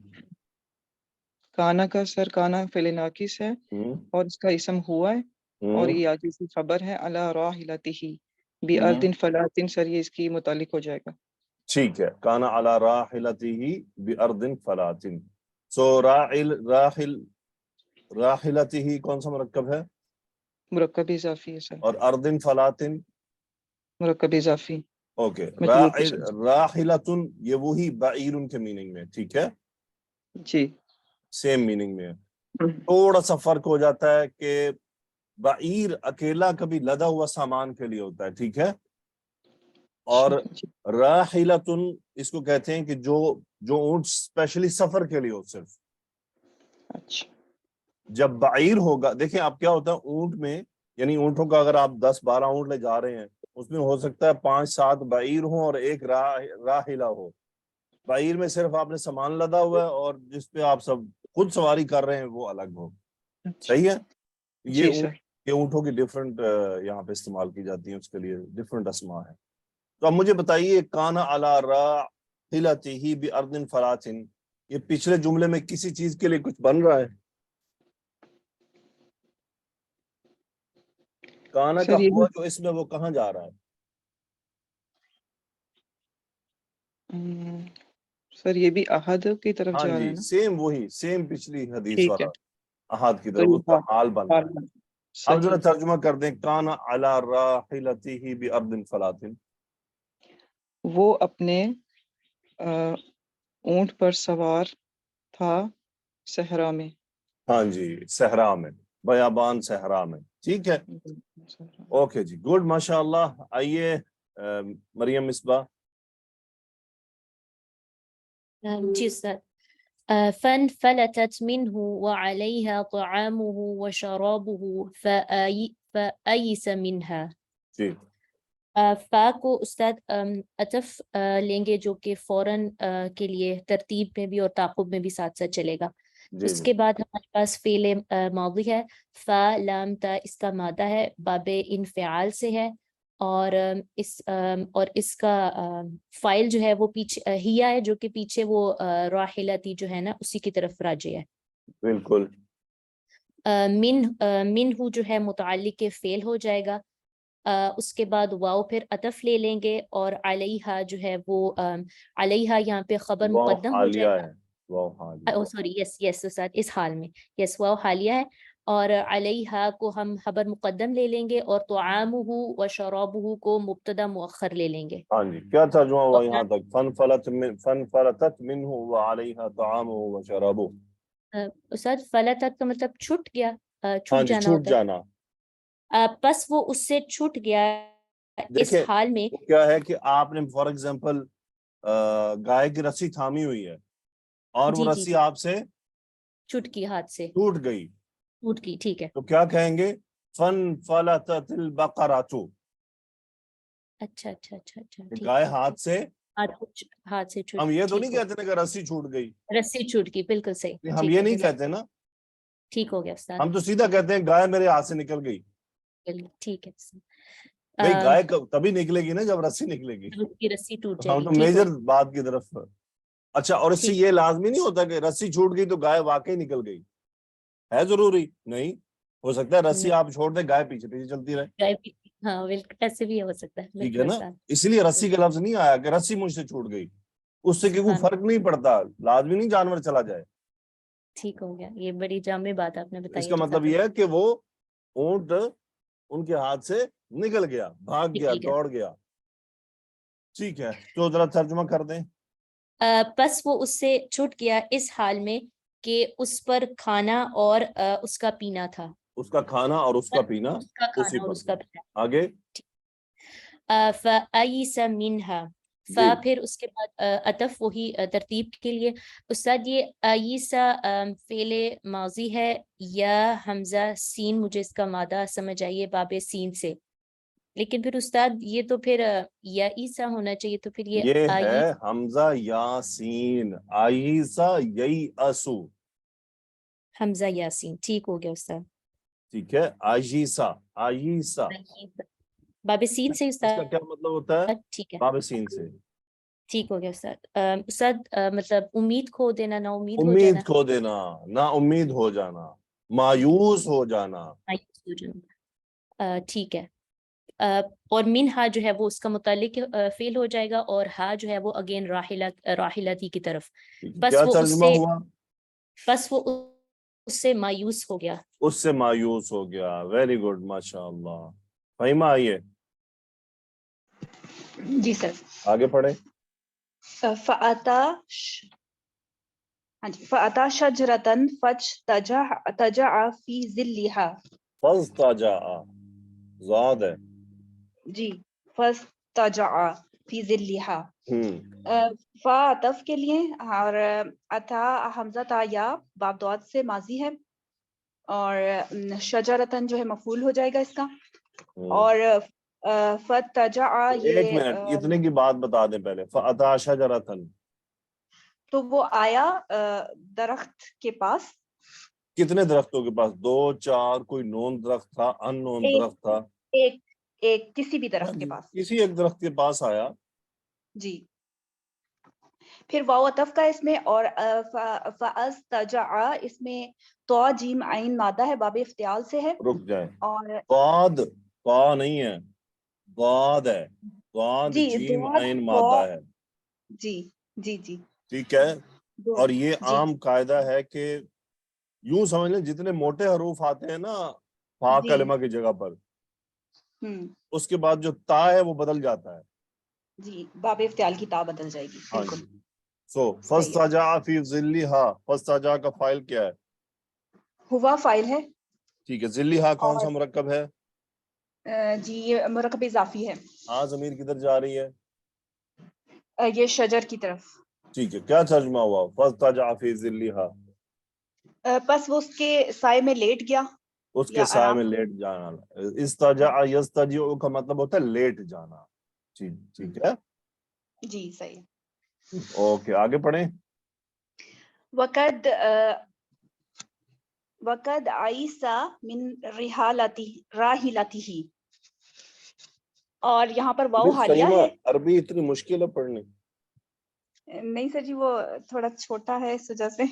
کانا کا سر کانا فعل ناقص ہے اور اس کا اسم ہوا ہے اور یہ آگے کی خبر ہے علی راحلتہ بارض فلات. سر یہ اس کی متعلق ہو جائے گا. ٹھیک ہے، کان علی راحلتہ بارض فلات. سو راحلتہ کون سا مرکب ہے؟ مرکب اضافی ہے سر. اور ارض فلات مرکب اضافی. اوکے. مجرور کے ساتھ. راحلتن یہ وہی بعیر کے میننگ میں. ٹھیک ہے، جی. سیم میننگ میں. تھوڑا سا فرق ہو جاتا ہے کہ بعیر اکیلا کبھی لدا ہوا سامان کے لیے ہوتا ہے. ٹھیک ہے، اور راحلتن اس کو کہتے ہیں کہ جو اونٹ اسپیشلی سفر کے لیے ہو صرف. اچھا جب بعیر ہوگا، دیکھیں آپ کیا ہوتا ہے اونٹ میں، یعنی اونٹوں کا اگر آپ 10-12 اونٹ لے جا رہے ہیں، اس میں ہو سکتا ہے 5-7 بعیر ہوں اور ایک راحلہ ہو. بعیر میں صرف آپ نے سامان لدا ہوا ہے اور جس پہ آپ سب خود سواری کر رہے ہیں وہ الگ ہو. صحیح ہے. جی سر. یہ اونٹوں کی ڈفرنٹ یہاں پہ استعمال کی جاتی ہیں، اس کے لیے ڈفرنٹ اسما ہے. تو اب مجھے بتائیے کان علی راحلتہ بارض فرات، یہ پچھلے جملے میں کسی چیز کے لیے کچھ بن رہا ہے؟ کانا کا سر یہ ہوا جو اس میں وہ کہاں جا رہا ہے؟ سر یہ بھی احد کی طرف ہاں جا رہا جی، ہے نا. سیم وہی سیم پچھلی حدیث ٹھیک والا ہے. احد کی تو طرف یہ اس کا حال بن رہا ہے. اب ذرا صحیح. ترجمہ کر دیں، کانا علی راحلتہ بارض فرات. وہ اپنے اونٹ پر سوار تھا صحرا میں. ہاں جی، صحرا میں، بیابان صحرا میں. ٹھیک ہے، اوکے جی، گڈ، ماشاء اللہ. آئیے مریم مصباح. جی استاد. فانفلتت منه وعليها طعامه وشرابه فأيس منها. جی فا کو استاد عطف لیں گے جو کہ فوراً کے لیے ترتیب میں بھی اور تعاقب میں بھی ساتھ ساتھ چلے گا. جی اس کے بعد ہمارے پاس فعل ماضی ہے، فا لام تا اس کا مادہ ہے، باب انفعال سے ہے، اور اس کا فائل جو ہے وہ پیچھے ہیا ہے، جو کہ پیچھے وہ راحلتی جو ہے نا اسی کی طرف راجع ہے. بالکل. منہ جو ہے متعلق فعل ہو جائے گا. اس کے بعد واو پھر عطف لے لیں گے، اور علیہا جو ہے وہ علیہا یہاں پہ خبر واو مقدم ہو حالیہ جائے گا. ہے، واو حالیہ. سوری یس استاد اس حال میں یس واو حالیہ ہے، اور علیہا کو ہم خبر مقدم لے لیں گے، اور طعامہ و شرابہ کو مبتدا مؤخر لے لیں گے. ہاں جی، کیا ترجمہ ہوا یہاں تک؟ فنفلتت منہ وعلیہا طعامہ وشرابہ. استاد فلتت کا مطلب چھٹ گیا، ہاں چھوٹ جی، جانا چھوٹ ہوتا جانا. ہے. پس وہ اس سے چھوٹ گیا اس دیکھیں حال میں. وہ کیا ہے کہ آپ نے فار ایگزامپل گائے کی رسی تھامی ہوئی ہے اور وہ جی رسی آپ سے چھٹ کی ہاتھ سے ٹوٹ گئی، ٹوٹ کی. ٹھیک ہے. تو کیا کہیں گے؟ فنفلتت البقرۃ. اچھا ٹھیک گائے ہے. ہاتھ سے، ہاتھ سے چھوٹ. ہم یہ تو ٹھیک نہیں ہو کہتے نا کہ رسی چھوٹ گئی، رسی چھوٹ کی، بالکل صحیح. ہم ٹھیک یہ ہے نہیں جزاک. کہتے نا. ٹھیک ہو گیا استاد. ہم تو سیدھا کہتے ہیں گائے میرے ہاتھ سے نکل گئی. ٹھیک ہے استاد. بھئی گائے تبھی نکلے گی نا جب رسی نکلے گی. اس کی رسی ٹوٹ جائے ہم گی. تو ٹھیک ہو میجر بات کی طرف. اچھا، اور اس سے ٹھیک. یہ لازمی نہیں ہوتا کہ رسی چھوٹ گئی تو گائے واقعی نکل گئی، ہے ضروری نہیں. ہو سکتا ہے رسی آپ چھوڑ دیں، گائے پیچھے پیچھے چلتی رہے. ہاں بالکل ایسے بھی ہو سکتا ہے. ٹھیک ہے بالکل نا، استاد. اس لیے رسی کا لفظ نہیں آیا کہ رسی مجھ سے چھوٹ گئی. اس سے کوئی سبحان. فرق نہیں پڑتا، لازمی نہیں جانور چلا جائے. ٹھیک ہو گیا. یہ بڑی جامع بات آپ نے اس بتائی کا ہے. مطلب یہ ہے کہ وہ اونٹ ان کے ہاتھ سے نکل گیا، بھاگ گیا، نکل گیا. دوڑ گیا. ٹھیک ہے، تو ذرا ترجمہ کر دیں. پس وہ اس سے چھوٹ گیا اس حال میں کہ اس پر کھانا اور اس کا پینا تھا. اس کا کھانا اور اس کا پینا اس کا کھانا اسی اور پر اس کا تھا. پینا. آگے. فَأَيِّسَ مِنْهَا. جی پھر اس کے بعد عطف وہی ترتیب کے لیے. استاد یہ عیسیٰ فعل ماضی ہے یا حمزہ سین، مجھے اس کا مادہ سمجھ آئیے باب سین سے، لیکن پھر استاد یہ تو پھر یا عیسیٰ ہونا چاہیے، تو پھر یہ ہے حمزہ یاسین، عیسیٰ ییأسو. حمزہ یاسین. ٹھیک ہو گیا استاد. ٹھیک ہے، عیسیٰ، عیسیٰ باب سین سے اس کا استاد. کیا مطلب ہوتا ہے؟ ٹھیک ہے. باب سین سے ٹھیک ہو گیا استاد. استاد مطلب امید کھو دینا، نا امید ہو جانا. امید کھو دینا، نا امید ہو جانا، مایوس ہو جانا. ٹھیک ہے. اور منہا جو ہے وہ اس کا متعلق فعل ہو جائے گا، اور ہا جو ہے وہ اگین راحلتی کی طرف. بس کیا وہ ترجمہ ہوا؟ اس سے مایوس ہو گیا. اس سے مایوس ہو گیا. ویری گڈ، ماشاء اللہ. فہیمہ آئیے جی سر. آگے پڑھیں. فَأَتَى شَجْرَةً فَاجْتَجَعَ فِي ظِلِّهَا. فَاسْتَجَعَ زاد ہے. جی فَاسْتَجَعَ فی ظلھا، ہوں فا عطف کے لیے، اور اتا حمزہ تا یا باب دوات سے ماضی ہے، اور شجرتن جو ہے مفعول ہو جائے گا اس کا، اور فتجع ایک یہ منٹ اتنے کی بات بتا دیں پہلے. فَأَتَىٰ شَجَرَةً تو وہ آیا درخت کے پاس. کتنے درختوں کے پاس؟ 2 4 کوئی نون درخت تھا، ان نون ایک درخت تھا؟ ایک کسی بھی درخت کے پاس. کسی ایک درخت کے پاس آیا. جی. پھر واو عطف کا اس میں، اور فاستجع اس میں تو جیم عین مادہ ہے، باب افتعال سے ہے. رک جائیں، اور قاد قا نہیں ہے، ضاد ہے. ضاد جی جیم دعا عین مادہ ہے. جی جی جی ٹھیک ہے. اور یہ جی عام قاعدہ ہے کہ یوں سمجھ لیں جتنے موٹے حروف آتے ہیں نا فا جی کلمہ کی جگہ پر، اس کے بعد جو تا ہے وہ بدل جاتا ہے. جی باب افتعال کی تا بدل جائے گی. ہاں بالکل جی. سو صحیح ہے. فَاسْتَجَعَ فِي ظِلِّهَا، فَاسْتَجَعَ کا فائل کیا ہے؟ ہوا فائل ہے. ٹھیک ہے. ظِلِّهَا کون اور سا مرکب ہے؟ جی یہ مرکب اضافی ہے. ہاں ضمیر کدھر جا رہی ہے؟ یہ شجر کی طرف. ٹھیک ہے. کیا ترجمہ ہوا فَاسْتَجَعَ فِي ظِلِّهَا؟ بس وہ اس کے سائے میں لیٹ گیا اس یا کے سائے آرام. میں لیٹ جانا. استجع یستجع کا مطلب ہوتا ہے لیٹ جانا. ٹھیک ہے. جی صحیح. اوکے آگے پڑھیں. وقد عیسیٰ من راحلتہ، اور یہاں پر واو حالیہ سیمہ ہے. عربی اتنی مشکل ہے پڑھنے؟ نہیں سر جی، وہ تھوڑا چھوٹا ہے اس وجہ سے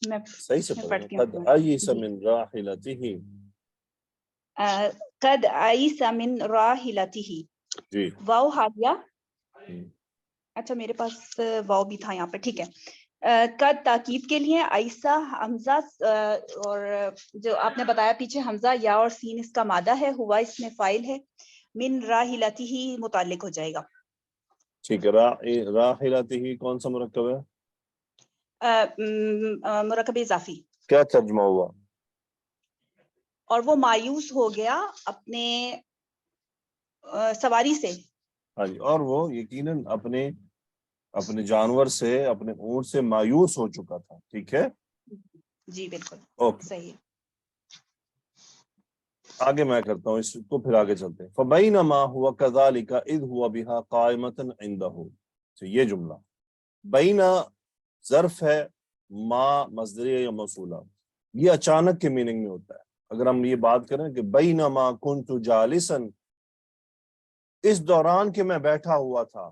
میں صحیح سے پڑھیں. پڑھتی قد ہوں. عیسیٰ جی. من راحلتہ. قد عیسیٰ من راحلتہ، جی. واو حالیہ. اچھا میرے پاس واو بھی تھا یہاں پہ. ٹھیک ہے. قد تاکید کے لیے، عیسیٰ حمزہ، اور جو آپ نے بتایا پیچھے حمزہ یا اور سین اس کا مادہ ہے، ہوا اس میں فائل ہے، من راحلتہ ہی متعلق ہو جائے گا. ٹھیک ہے. راحلتہ کون سا مرکب ہے؟ مرکب اضافی. کیا ترجمہ ہوا؟ اور وہ مایوس ہو گیا اپنے سواری سے. ہاں جی. اور وہ یقیناً اپنے جانور سے، اپنے اونٹ سے مایوس ہو چکا تھا. ٹھیک ہے. جی بالکل اوکے صحیح. آگے میں کرتا ہوں اس کو، پھر آگے چلتے ہیں. فَبَيْنَمَا هُوَ كَذَلِكَ إِذْ هُوَ بِهَا قَائِمَةً عِنْدَهُ. یہ جملہ بینا ظرف ہے، ما مصدریہ یا موصولہ، یہ اچانک کے میننگ میں ہوتا ہے. اگر ہم یہ بات کریں کہ بینما کنت جالسا، اس دوران کہ میں بیٹھا ہوا تھا،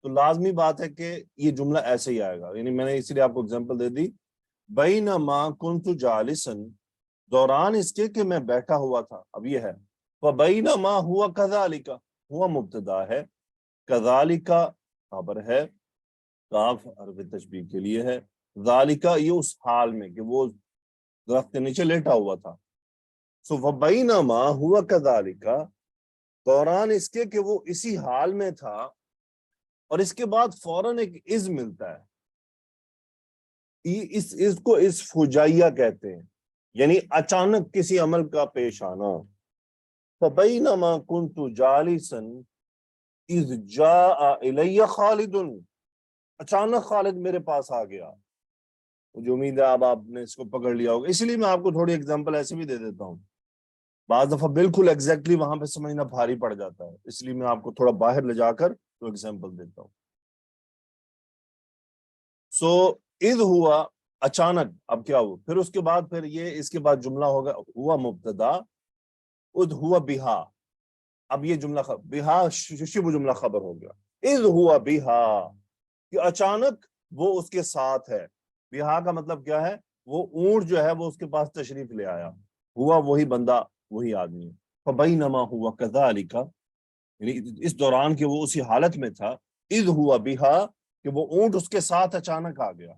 تو لازمی بات ہے کہ یہ جملہ ایسے ہی آئے گا. یعنی میں نے اسی لیے آپ کو اگزامپل دے دی. بینما کنت جالسا، دوران اس کے کہ میں بیٹھا ہوا تھا. اب یہ ہے وبینما ہوا کذالک، ہوا مبتدا ہے، کذالک خبر ہے، کاف حرف تشبیہ کے لیے ہے، ذالک یہ اس حال میں کہ وہ درخت کے نیچے لیٹا ہوا تھا. سو وبینما ہوا کذالک، دوران اس کے کہ وہ اسی حال میں تھا. اور اس کے بعد فوراً ایک از ملتا ہے. اس از کو اس فجائیہ کہتے ہیں، یعنی اچانک کسی عمل کا پیش آنا. فبینما کنت جالسا اذ جاء الی خالد، اچانک خالد میرے پاس آ گیا. مجھے امید ہے آپ نے اس کو پکڑ لیا ہوگا. اس لیے میں آپ کو تھوڑی اگزامپل ایسے بھی دے دیتا ہوں. بعض دفعہ بالکل ایگزیکٹلی وہاں پہ سمجھنا بھاری پڑ جاتا ہے، اس لیے میں آپ کو تھوڑا باہر لے جا کر تو ایگزامپل دیتا ہوں. سو اذ ہوا اچانک. اب کیا ہوا پھر اس کے بعد، پھر یہ اس کے بعد جملہ ہوگا ہوا مبتدا، اذ ہوا بہا. اب یہ جملہ بہا شبہ جملہ خبر ہو گیا. اذ ہوا بہا، کہ اچانک وہ اس کے ساتھ ہے. بہا کا مطلب کیا ہے؟ وہ اونٹ جو ہے وہ اس کے پاس تشریف لے آیا. ہوا وہی بندہ، وہی آدمی. فبینما ہوا کذالک، یعنی اس دوران کہ وہ اسی حالت میں تھا. اذ ہوا بہا، کہ وہ اونٹ اس کے ساتھ اچانک آ گیا.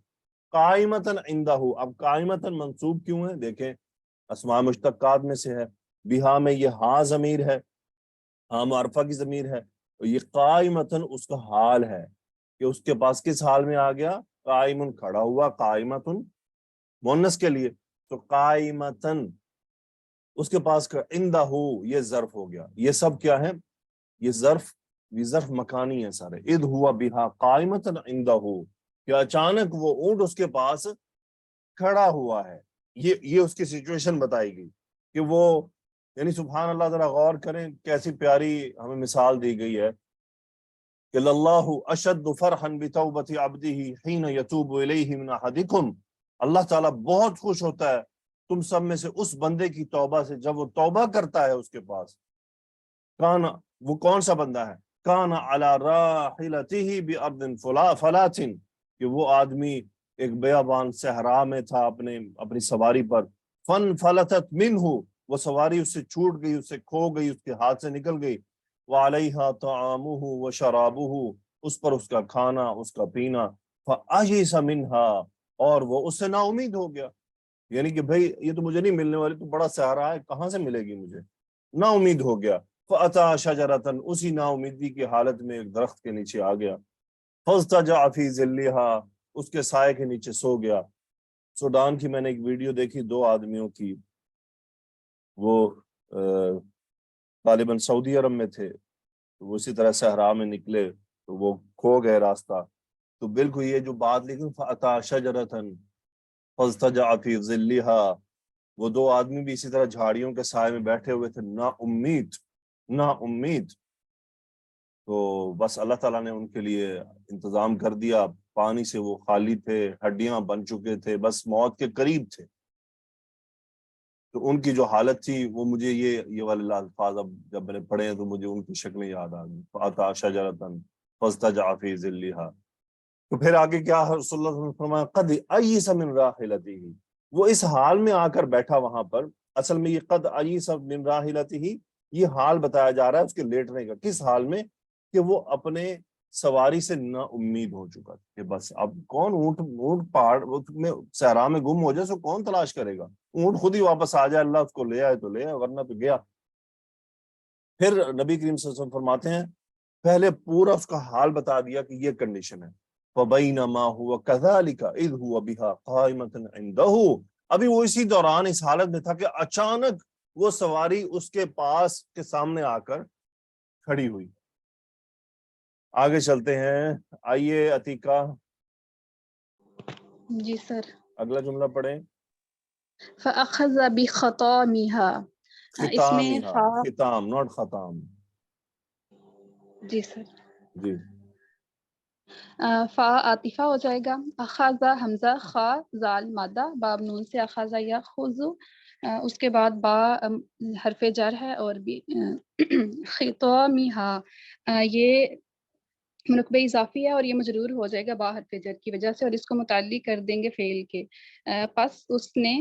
قائمتاً عندہ، اب قائمتاً منصوب کیوں ہے؟ دیکھیں اسماء مشتقات میں سے ہے. بہا میں یہ ہاں ضمیر ہے، ہاں معرفہ کی ضمیر ہے. تو یہ قائمتاً اس کا حال ہے کہ اس کے پاس کس حال میں آ گیا؟ قائمن کھڑا ہوا، قائمتاً مؤنث کے لیے. تو قائمتاً اس کے پاس عندہ، یہ ظرف ہو گیا. یہ سب کیا ہے؟ یہ ظرف یہ ظرف مکانی ہے سارے. اذ ہوا بہا قائمۃ عندہ، کہ اچانک وہ اونٹ اس کے پاس کھڑا ہوا ہے. یہ اس کی سچویشن بتائی گئی کہ وہ، یعنی سبحان اللہ، ذرا غور کریں کیسی پیاری ہمیں مثال دی گئی ہے کہ اللہ اشد فرحا بتوبۃ عبدہ حین یتوب الیہ من احدکم، اللہ تعالیٰ بہت خوش ہوتا ہے تم سب میں سے اس بندے کی توبہ سے جب وہ توبہ کرتا ہے اس کے پاس. کان، وہ کون سا بندہ ہے؟ کان علی راحلتہ بارض فلات، کہ وہ آدمی ایک بیابان صحرا میں تھا اپنی سواری پر. فن فلتت منہ، وہ سواری اس سے چھوٹ گئی، اس سے کھو گئی، اس کے ہاتھ سے نکل گئی. وعلیہا طعامہ وشرابہ، اس پر اس کا کھانا، اس کا پینا. فأیس منہا، اور وہ اس سے نا امید ہو گیا. یعنی کہ بھائی یہ تو مجھے نہیں ملنے والی، تو بڑا صحرا ہے، کہاں سے ملے گی مجھے، نا امید ہو گیا. فأتی شجرۃ، اسی نا امیدی کی حالت میں ایک درخت کے نیچے آ گیا. فاضطجع فی ظلھا، اس کے سائے کے نیچے سو گیا. سوڈان کی میں نے ایک ویڈیو دیکھی 2 آدمیوں کی، وہ غالباً سعودی عرب میں تھے، وہ اسی طرح صحرا میں نکلے تو وہ کھو گئے راستہ. تو بالکل یہ جو بات لکھی فأتی شجرۃ فاضطجع فی ظلھا، وہ 2 آدمی بھی اسی طرح جھاڑیوں کے سائے میں بیٹھے ہوئے تھے، نا امید. تو بس اللہ تعالیٰ نے ان کے لیے انتظام کر دیا. پانی سے وہ خالی تھے، ہڈیاں بن چکے تھے، بس موت کے قریب تھے. تو ان کی جو حالت تھی وہ مجھے یہ والے الفاظ اب جب میں نے پڑھے ہیں تو مجھے ان کی شکلیں یاد آ گئی. فأتی شجرۃ فاضطجع فی ظلھا. تو پھر آگے کیا رسول اللہ صلی اللہ علیہ وسلم نے فرمایا قد ایس من راحلتہ، وہ اس حال میں آ کر بیٹھا وہاں پر. اصل میں یہ قد ایس من راحلتہ، یہ حال بتایا جا رہا ہے اس کے لیٹنے کا. کس حال میں؟ کہ وہ اپنے سواری سے نا امید ہو چکا کہ بس اب کون اونٹ پہاڑ میں صحرا میں گم ہو جائے سو کون تلاش کرے گا، اونٹ خود ہی واپس آ جائے، اللہ اس کو لے آئے تو لے آئے، ورنہ تو گیا. پھر نبی کریم صلی اللہ علیہ وسلم فرماتے ہیں پہلے پورا اس کا حال بتا دیا کہ یہ کنڈیشن ہے. فَبَيْنَمَا هُوَ كَذَلِكَ إِذْ هُوَ بِهَا قَائِمَةٌ عِنْدَهُ، ابھی وہ اسی دوران اس حالت میں تھا کہ اچانک وہ سواری اس کے پاس کے سامنے آ کر کھڑی ہوئی. آگے چلتے ہیں، آئیے عتیقہ جی سر. اگلا جملہ پڑھیں. فَأَخَذَ بِخَطَامِهَا، اس میں ختامها، ختام ناٹ ختام. جی سر. جی فا عاطفہ ہو جائے گا. اخذ حمزہ، خا زال مادہ، باب نون سے اخذ یاخذ. اس کے بعد با حرف جر ہے اور بھی خطامہا، یہ مرکبہ اضافی ہے اور یہ مجرور ہو جائے گا با حرف جر کی وجہ سے، اور اس کو متعلق کر دیں گے فعل کے. پس اس نے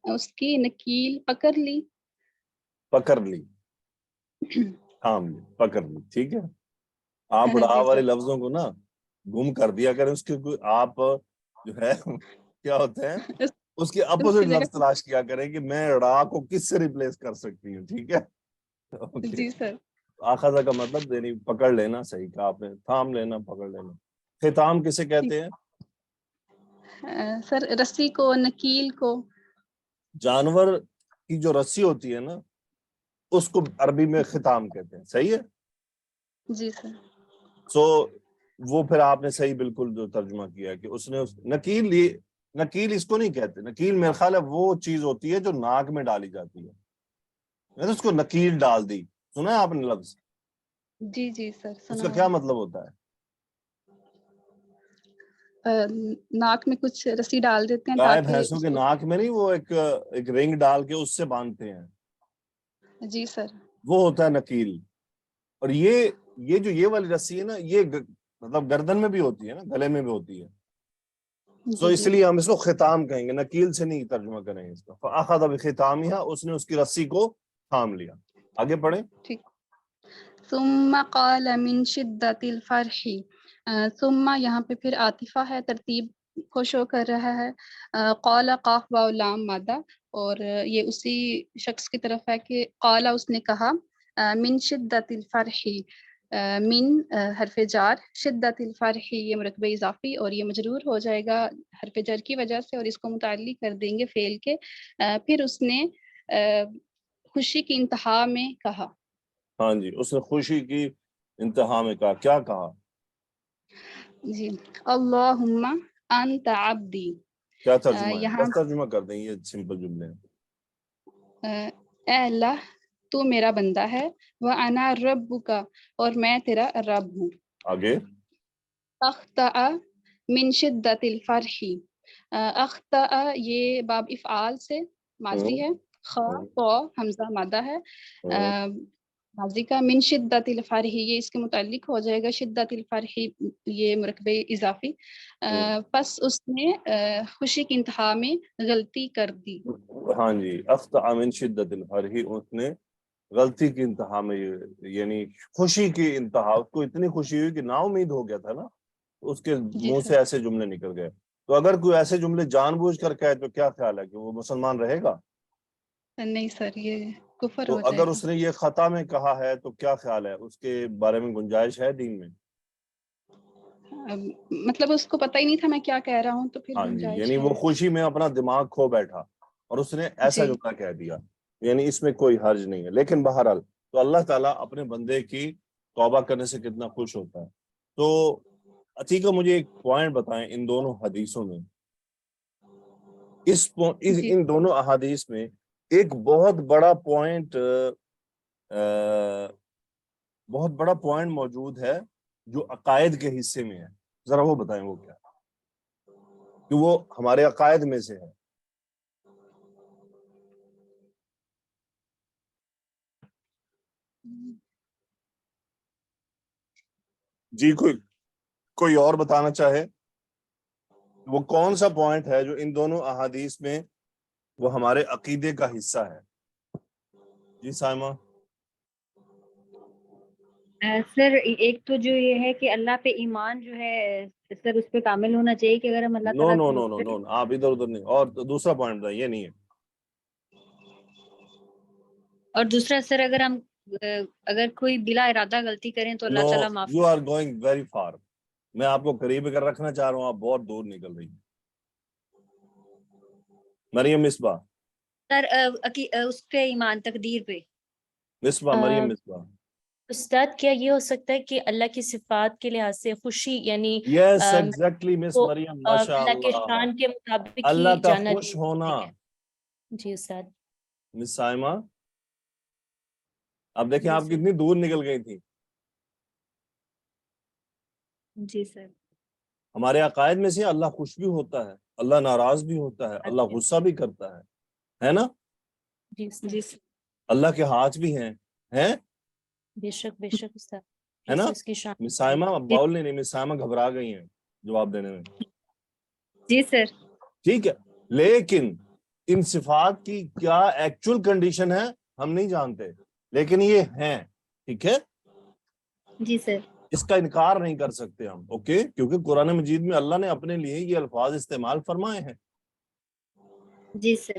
اس کی نکیل پکڑ لی، پکڑ لی، تھام لی، پکڑ لی. ٹھیک ہے، آپ جی اڑا والے سر. لفظوں کو نا گم کر دیا کریں، اس کے آپ جو ہے کیا ہوتے ہیں اس کے اس کی اپوزٹ جگہ لفظ تلاش کیا کریں کہ میں اڑا کو کس سے ریپلیس کر سکتی ہوں. ٹھیک ہے، اوکے. جی سر. آخذہ کا مطلب یعنی پکڑ لینا، صحیح کہا آپ نے، تھام لینا، پکڑ لینا. ختام کسے کہتے ہیں؟ سر رسی کو، نکیل کو. جانور کی جو رسی ہوتی ہے نا اس کو عربی میں ختام کہتے ہیں. صحیح ہے. جی سر. سو وہ پھر آپ نے صحیح بالکل جو ترجمہ کیا کہ اس نے نکیل لی. نکیل اس کو نہیں کہتے، نکیل میرے خیال ہے وہ چیز ہوتی ہے جو ناک میں ڈالی جاتی ہے، اس کو نکیل ڈال دی. سنا ہے آپ نے لفظ؟ جی جی سر اس سنا کا کیا مطلب ہوتا ہے؟ ناک میں کچھ رسی ڈال دیتے ہیں گائے تاکہ بھینسوں کے ناک میں نہیں وہ ایک رنگ ڈال کے اس سے باندھتے ہیں، جی سر. وہ ہوتا ہے نکیل. اور یہ جو یہ والی رسی ہے نا یہ مطلب گردن میں بھی ہوتی ہے نا، گلے میں بھی ہوتی ہے. سو جی اس جی. لیے ہم اس کو ختام کہیں گے، نکیل سے نہیں ترجمہ کریں گے اس کا. فأخذ بختامها، اس نے اس کی رسی کو تھام لیا. آگے پڑھیں. ٹھیک. ثم قال من شدت الفرح، ثم یہاں پہ پھر عاطفہ ہے، ترتیب کو شو کر رہا ہے. قال قاف واو لام مادہ، اور یہ اسی شخص کی طرف ہے کہ قال اس نے کہا. من شدت الفرح، من حرف جار، شدت الفرح یہ مرکبہ اضافی اور یہ مجرور ہو جائے گا حرف جر کی وجہ سے، اور اس کو متعلق کر دیں گے فعل کے. پھر اس نے خوشی کی انتہا میں کہا. ہاں جی، اس نے خوشی کی انتہا میں کہا کیا کہا؟ جی اللہم انت عبدی، کیا ترجمہ ہے؟ یہاں بس ترجمہ کر دیں، یہ سمپل جملے ہیں۔ اے اللہ تو میرا بندہ ہے، وَأَنَا رَبُّكَ اور میں تیرا رب ہوں۔ آگے اخطأ من شدت الفرح، اخطأ یہ باب افعال سے ماضی ہے، خا تو حمزہ مادہ ہے، ماضی کا، من شدت الفرح یہ اس کے متعلق ہو جائے گا، شدت الفرح یہ مرکب اضافی، پس اس نے خوشی کی انتہا میں غلطی کر دی۔ ہاں جی، اخطأ من شدت الفرح، اس نے غلطی کی انتہا میں، یعنی خوشی کی انتہا، اس کو اتنی خوشی ہوئی کہ نا امید ہو گیا تھا نا، اس کے جی منہ سر۔ سے ایسے جملے نکل گئے۔ تو اگر کوئی ایسے جملے جان بوجھ کر کہے تو کیا خیال ہے کہ وہ مسلمان رہے گا؟ نہیں سر، یہ کفر تو ہو جائے اگر گا۔ اس نے یہ خطا میں کہا ہے تو کیا خیال ہے، اس کے بارے میں گنجائش ہے دین میں؟ مطلب اس کو پتہ ہی نہیں تھا میں کیا کہہ رہا ہوں، تو پھر ہاں جی، گنجائش یعنی ہے۔ وہ خوشی میں اپنا دماغ کھو بیٹھا اور اس نے ایسا جی جملہ کہہ دیا، یعنی اس میں کوئی حرج نہیں ہے۔ لیکن بہرحال تو اللہ تعالیٰ اپنے بندے کی توبہ کرنے سے کتنا خوش ہوتا ہے۔ تو عتیقہ مجھے ایک پوائنٹ بتائیں ان دونوں حدیثوں میں، جی ان دونوں احادیث میں ایک بہت بڑا پوائنٹ موجود ہے جو عقائد کے حصے میں ہے، ذرا وہ بتائیں وہ کیا، کہ وہ ہمارے عقائد میں سے ہے۔ جی کوئی اور بتانا چاہے؟ وہ کون سا پوائنٹ ہے جو ان دونوں احادیث میں وہ ہمارے عقیدے کا حصہ ہے؟ جی سائمہ۔ سر ایک تو جو یہ ہے کہ اللہ پہ ایمان جو ہے سر اس پہ کامل ہونا چاہیے کہ اگر ہم اللہ نو تعالیٰ نو کو نو نو نو آپ ادھر ادھر نہیں، اور دوسرا پوائنٹ بتائیں، یہ نہیں ہے۔ اور دوسرا سر اگر کوئی بلا ارادہ غلطی کریں تو نو، اللہ تعالیٰ معاف you are going very far, میں آپ کو قریب کر رکھنا چاہ رہا ہوں، آپ بہت دور نکل رہی ہیں۔ مریم مصباح، سر اس پہ ایمان تقدیر پہ۔ مریم مصباح۔ استاد کیا یہ ہو سکتا ہے کہ اللہ کی صفات کے لحاظ سے خوشی یعنی یس ایگزیکٹلی مس تو مریم، ماشاء اللہ کے اللہ، شان کے مطابق ہی اللہ کا جانا خوش ہونا۔ جی استاد۔ مس سائمہ اب دیکھیں جی آپ سر۔ کتنی دور نکل گئی تھی۔ جی سر۔ ہمارے عقائد میں سے اللہ خوش بھی ہوتا ہے، اللہ ناراض بھی ہوتا ہے، اللہ غصہ بھی کرتا ہے نا؟ جی استاد۔ جی سر۔ اللہ کے ہاتھ بھی ہیں بے شک بے شک استاد، ہے نا؟ جیسے اس کی شان۔ مس سائمہ اب باؤل نہیں، مس سائمہ گھبرا گئی ہیں جواب دینے میں، جی سر۔ ٹھیک ہے، لیکن ان صفات کی کیا ایکچول کنڈیشن ہے ہم نہیں جانتے، لیکن یہ ہیں، ٹھیک ہے، جی سر۔ اس کا انکار نہیں کر سکتے ہم، اوکے، کیونکہ قرآن مجید میں اللہ نے اپنے لیے یہ الفاظ استعمال فرمائے ہیں۔ جی سر۔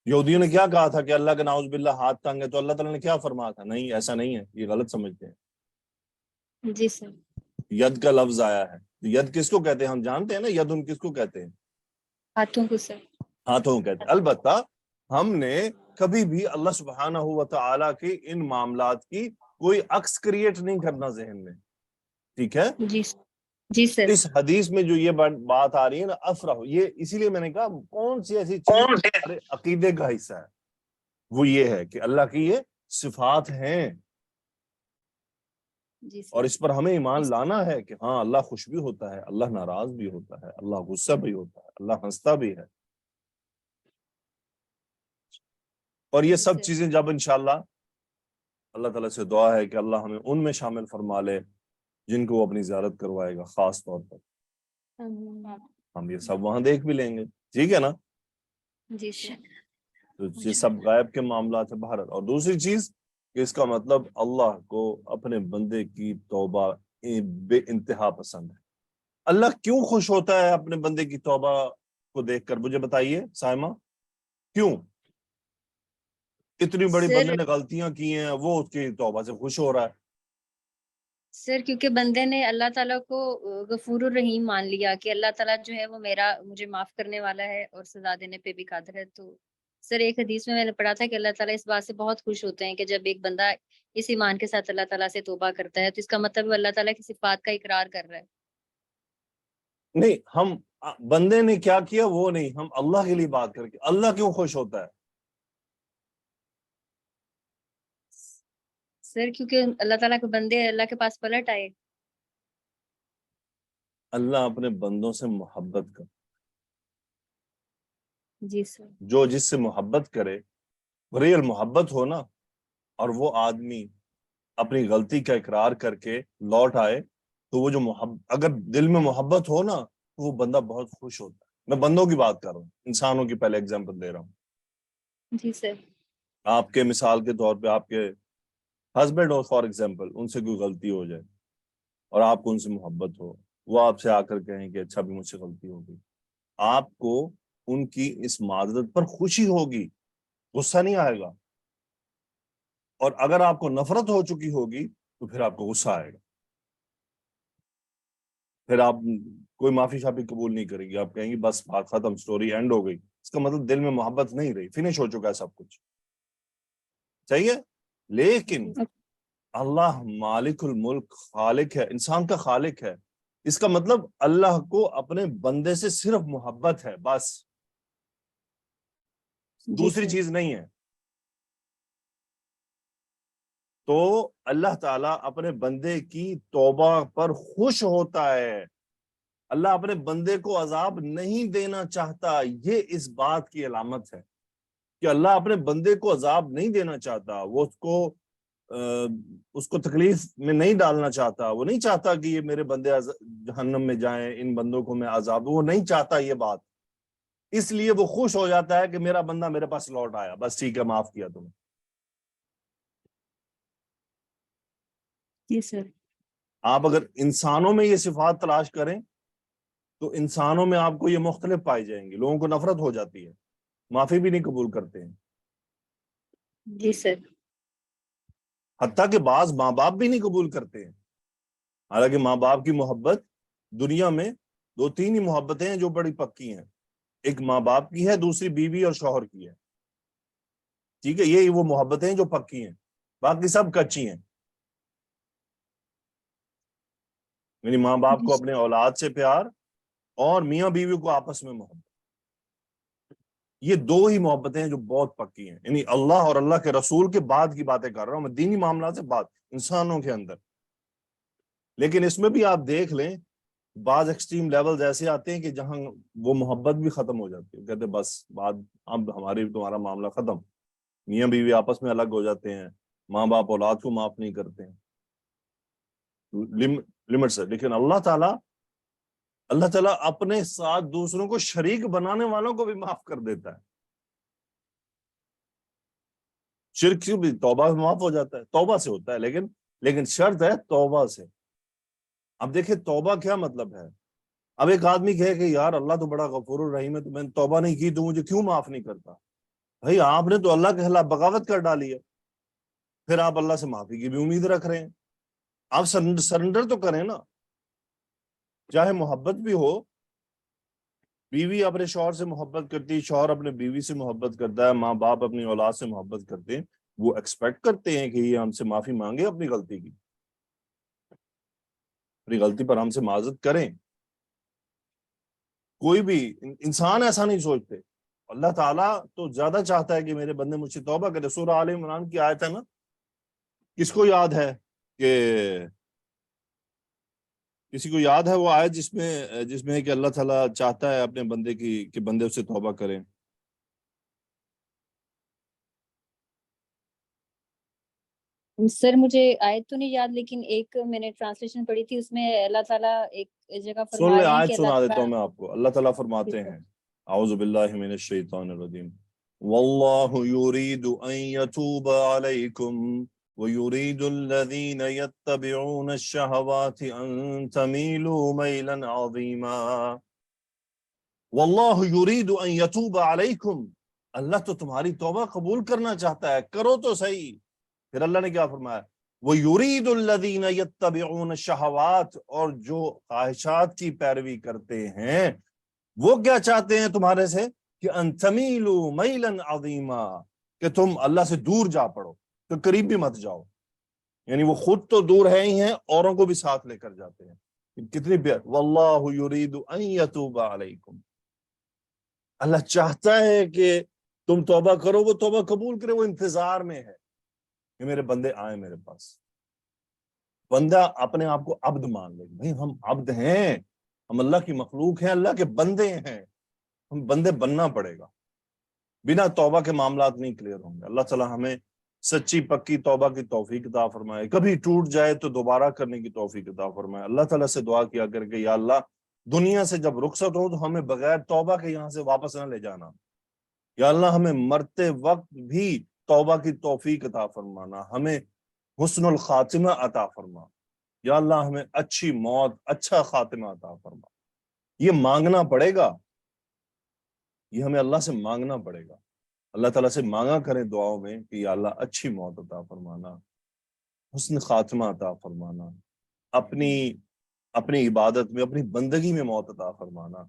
یہودیوں نے کیا کہا تھا کہ اللہ کے نعوذ باللہ ہاتھ تنگ ہے، تو اللہ تعالیٰ نے کیا فرمایا تھا؟ نہیں ایسا نہیں ہے، یہ غلط سمجھتے ہیں۔ جی سر۔ ید کا لفظ آیا ہے، ید کس کو کہتے ہیں ہم جانتے ہیں نا، ید ان کس کو کہتے ہیں؟ ہاتھوں کو سر۔ ہاتھوں کہتے ہیں۔ البتہ ہم نے کبھی بھی اللہ سبحانہ و تعالیٰ کے ان معاملات کی کوئی عکس کریٹ نہیں کرنا ذہن میں، ٹھیک ہے؟ جی جی سر۔ اس حدیث میں جو یہ بات آ رہی ہے نا افرح، یہ اسی لیے میں نے کہا کون سی ایسی چیز ہمارے عقیدے کا حصہ ہے، وہ یہ ہے کہ اللہ کی یہ صفات ہیں، جی سر۔ اور اس پر ہمیں ایمان لانا ہے کہ ہاں اللہ خوش بھی ہوتا ہے، اللہ ناراض بھی ہوتا ہے، اللہ غصہ بھی ہوتا ہے، اللہ ہنستا بھی ہے، اور یہ سب چیزیں جب انشاءاللہ اللہ تعالیٰ سے دعا ہے کہ اللہ ہمیں ان میں شامل فرما لے جن کو وہ اپنی زیارت کروائے گا خاص طور پر، ہم یہ سب وہاں دیکھ بھی لیں گے، ٹھیک ہے نا؟ جی سر۔ تو یہ سب غائب کے معاملات ہے بہرحال۔ اور دوسری چیز کہ اس کا مطلب اللہ کو اپنے بندے کی توبہ بے انتہا پسند ہے۔ اللہ کیوں خوش ہوتا ہے اپنے بندے کی توبہ کو دیکھ کر؟ مجھے بتائیے سائمہ، کیوں؟ اتنی بڑی سر بندے نے غلطیاں کی ہیں، وہ اس کی توبہ سے خوش ہو رہا ہے۔ سر کیونکہ بندے نے اللہ تعالیٰ کو غفور الرحیم مان لیا کہ اللہ تعالیٰ جو ہے وہ مجھے معاف کرنے والا ہے اور سزا دینے پہ بھی قادر ہے، تو سر ایک حدیث میں نے پڑھا تھا کہ اللہ تعالیٰ اس بات سے بہت خوش ہوتے ہیں کہ جب ایک بندہ اس ایمان کے ساتھ اللہ تعالیٰ سے توبہ کرتا ہے، تو اس کا مطلب اللہ تعالیٰ کی صفات کا اقرار کر رہا ہے۔ نہیں، ہم بندے نے کیا کیا وہ نہیں، ہم اللہ کے لیے بات کر کے اللہ کیوں خوش ہوتا ہے؟ سر کیونکہ اللہ تعالیٰ کے بندے اللہ کے پاس پلٹ آئے۔ اللہ اپنے بندوں سے محبت کر، جی سر۔ جو جس سے محبت کرے، ریل محبت ہو نا، اور وہ آدمی اپنی غلطی کا اقرار کر کے لوٹ آئے، تو وہ جو اگر دل میں محبت ہو نا تو وہ بندہ بہت خوش ہوتا ہے۔ میں بندوں کی بات کر رہا ہوں، انسانوں کی پہلے اگزامپل دے رہا ہوں۔ جی سر۔ آپ کے مثال کے طور پہ آپ کے ہسبینڈ ہو فار ایگزامپل، ان سے کوئی غلطی ہو جائے اور آپ کو ان سے محبت ہو، وہ آپ سے آ کر کہیں کہ اچھا بھی مجھ سے غلطی ہو گئی، آپ کو ان کی اس معذرت پر خوشی ہوگی، غصہ نہیں آئے گا۔ اور اگر آپ کو نفرت ہو چکی ہوگی تو پھر آپ کو غصہ آئے گا، پھر آپ کوئی معافی شافی قبول نہیں کریں گے، آپ کہیں گے بس بات ختم، سٹوری اینڈ ہو گئی۔ اس کا مطلب دل میں محبت نہیں رہی، فنش ہو چکا ہے سب کچھ، چاہیے۔ لیکن اللہ مالک الملک، خالق ہے، انسان کا خالق ہے، اس کا مطلب اللہ کو اپنے بندے سے صرف محبت ہے، بس دوسری چیز نہیں ہے۔ تو اللہ تعالیٰ اپنے بندے کی توبہ پر خوش ہوتا ہے، اللہ اپنے بندے کو عذاب نہیں دینا چاہتا۔ یہ اس بات کی علامت ہے کہ اللہ اپنے بندے کو عذاب نہیں دینا چاہتا، وہ اس کو تکلیف میں نہیں ڈالنا چاہتا، وہ نہیں چاہتا کہ یہ میرے بندے جہنم میں جائیں، ان بندوں کو میں عذاب دوں، وہ نہیں چاہتا یہ بات۔ اس لیے وہ خوش ہو جاتا ہے کہ میرا بندہ میرے پاس لوٹ آیا، بس ٹھیک ہے، معاف کیا تمہیں۔ جی سر۔ آپ اگر انسانوں میں یہ صفات تلاش کریں تو انسانوں میں آپ کو یہ مختلف پائی جائیں گی۔ لوگوں کو نفرت ہو جاتی ہے، معافی بھی نہیں قبول کرتے ہیں، جی سر۔ حتیٰ کہ بعض ماں باپ بھی نہیں قبول کرتے ہیں۔ حالانکہ ماں باپ کی محبت دنیا میں 2-3 ہی محبتیں ہیں جو بڑی پکی ہیں، ایک ماں باپ کی ہے، دوسری بیوی اور شوہر کی ہے، ٹھیک ہے، یہ وہ محبتیں ہیں جو پکی ہیں، باقی سب کچی ہیں۔ یعنی ماں باپ کو اپنے اولاد سے پیار اور میاں بیوی کو آپس میں محبت، یہ 2 ہی محبتیں ہیں جو بہت پکی ہیں۔ یعنی اللہ اور اللہ کے رسول کے بعد کی باتیں کر رہا ہوں میں، دینی معاملات سے بات انسانوں کے اندر۔ لیکن اس میں بھی آپ دیکھ لیں بعض ایکسٹریم لیولز ایسے آتے ہیں کہ جہاں وہ محبت بھی ختم ہو جاتی ہے، کہتے بس بات اب ہماری تمہارا معاملہ ختم، میاں بیوی آپس میں الگ ہو جاتے ہیں، ماں باپ اولاد کو معاف نہیں کرتے ہیں، لمٹ سے۔ لیکن اللہ تعالیٰ اپنے ساتھ دوسروں کو شریک بنانے والوں کو بھی معاف کر دیتا ہے۔ شرک سے بھی توبہ معاف ہو جاتا ہے، توبہ سے ہوتا ہے، لیکن شرط ہے توبہ سے۔ اب دیکھیں توبہ کیا مطلب ہے۔ اب ایک آدمی کہے کہ یار اللہ تو بڑا غفور الرحیم ہے، تو میں نے توبہ نہیں کی تو مجھے کیوں معاف نہیں کرتا؟ بھائی آپ نے تو اللہ کے خلاف بغاوت کر ڈالی ہے، پھر آپ اللہ سے معافی کی بھی امید رکھ رہے ہیں۔ آپ سرنڈر تو کریں نا، چاہے محبت بھی ہو، بیوی اپنے شوہر سے محبت کرتی، شوہر اپنے بیوی سے محبت کرتا ہے، ماں باپ اپنی اولاد سے محبت کرتے ہیں، وہ ایکسپیکٹ کرتے ہیں کہ یہ ہم سے معافی مانگے اپنی غلطی کی، اپنی غلطی پر ہم سے معذرت کریں۔ کوئی بھی انسان ایسا نہیں سوچتے۔ اللہ تعالیٰ تو زیادہ چاہتا ہے کہ میرے بندے مجھ سے توبہ کرے۔ سورہ آل عمران کی آیت ہے نا، کس کو یاد ہے کہ کسی کو یاد ہے وہ آیت جس میں کہ اللہ تعالیٰ چاہتا ہے اپنے بندے کی کہ بندے اس سے توبہ کریں؟ سر مجھے آیت تو نہیں یاد، لیکن ایک میں نے ٹرانسلیشن پڑھی تھی، اس میں اللہ تعالیٰ ایک جگہ سن فرما لے، رہے ہیں آیت کہ سنا اللہ دیتا ہوں میں تعالیٰ، آپ کو۔ اللہ تعالیٰ فرماتے ہیں، اعوذ باللہ من الشیطان الرجیم، واللہ یرید ان یتوب علیکم وَيُرِيدُ الَّذِينَ يَتَّبِعُونَ الشَّهَوَاتِ أَن تَمِيلُوا مَيْلًا عَظِيمًا۔ وَاللَّهُ يُرِيدُ أَن يَتُوبَ عَلَيْكُمْ، اللہ تو تمہاری توبہ قبول کرنا چاہتا ہے، کرو تو صحیح۔ پھر اللہ نے کیا فرمایا؟ وَيُرِيدُ الَّذِينَ يَتَّبِعُونَ الشَّهَوَاتِ، اور جو خواہشات کی پیروی کرتے ہیں وہ کیا چاہتے ہیں تمہارے سے؟ کہ ان تمیلوا میلا عظیما، کہ تم اللہ سے دور جا پڑو تو قریب بھی مت جاؤ. یعنی وہ خود تو دور ہے ہی ہیں، اوروں کو بھی ساتھ لے کر جاتے ہیں. کتنی پیار. واللہ یرید ان یتوب علیکم، اللہ چاہتا ہے کہ تم توبہ کرو، وہ توبہ قبول کرے، وہ انتظار میں ہے کہ میرے بندے آئیں میرے پاس. بندہ اپنے آپ کو عبد مان لے، بھائی ہم عبد ہیں، ہم اللہ کی مخلوق ہیں، اللہ کے بندے ہیں، ہم بندے بننا پڑے گا. بنا توبہ کے معاملات نہیں کلیئر ہوں گے. اللہ تعالیٰ ہمیں سچی پکی توبہ کی توفیق عطا فرمائے. کبھی ٹوٹ جائے تو دوبارہ کرنے کی توفیق عطا فرمائے. اللہ تعالیٰ سے دعا کیا کر کے یا اللہ دنیا سے جب رخصت ہوں تو ہمیں بغیر توبہ کے یہاں سے واپس نہ لے جانا. یا اللہ ہمیں مرتے وقت بھی توبہ کی توفیق عطا فرمانا، ہمیں حسن الخاتمہ عطا فرما. یا اللہ ہمیں اچھی موت، اچھا خاتمہ عطا فرما. یہ مانگنا پڑے گا، یہ ہمیں اللہ سے مانگنا پڑے گا. اللہ تعالیٰ سے مانگا کریں دعاؤں میں کہ یا اللہ اچھی موت عطا فرمانا، حسن خاتمہ عطا فرمانا، اپنی عبادت میں، اپنی بندگی میں موت عطا فرمانا،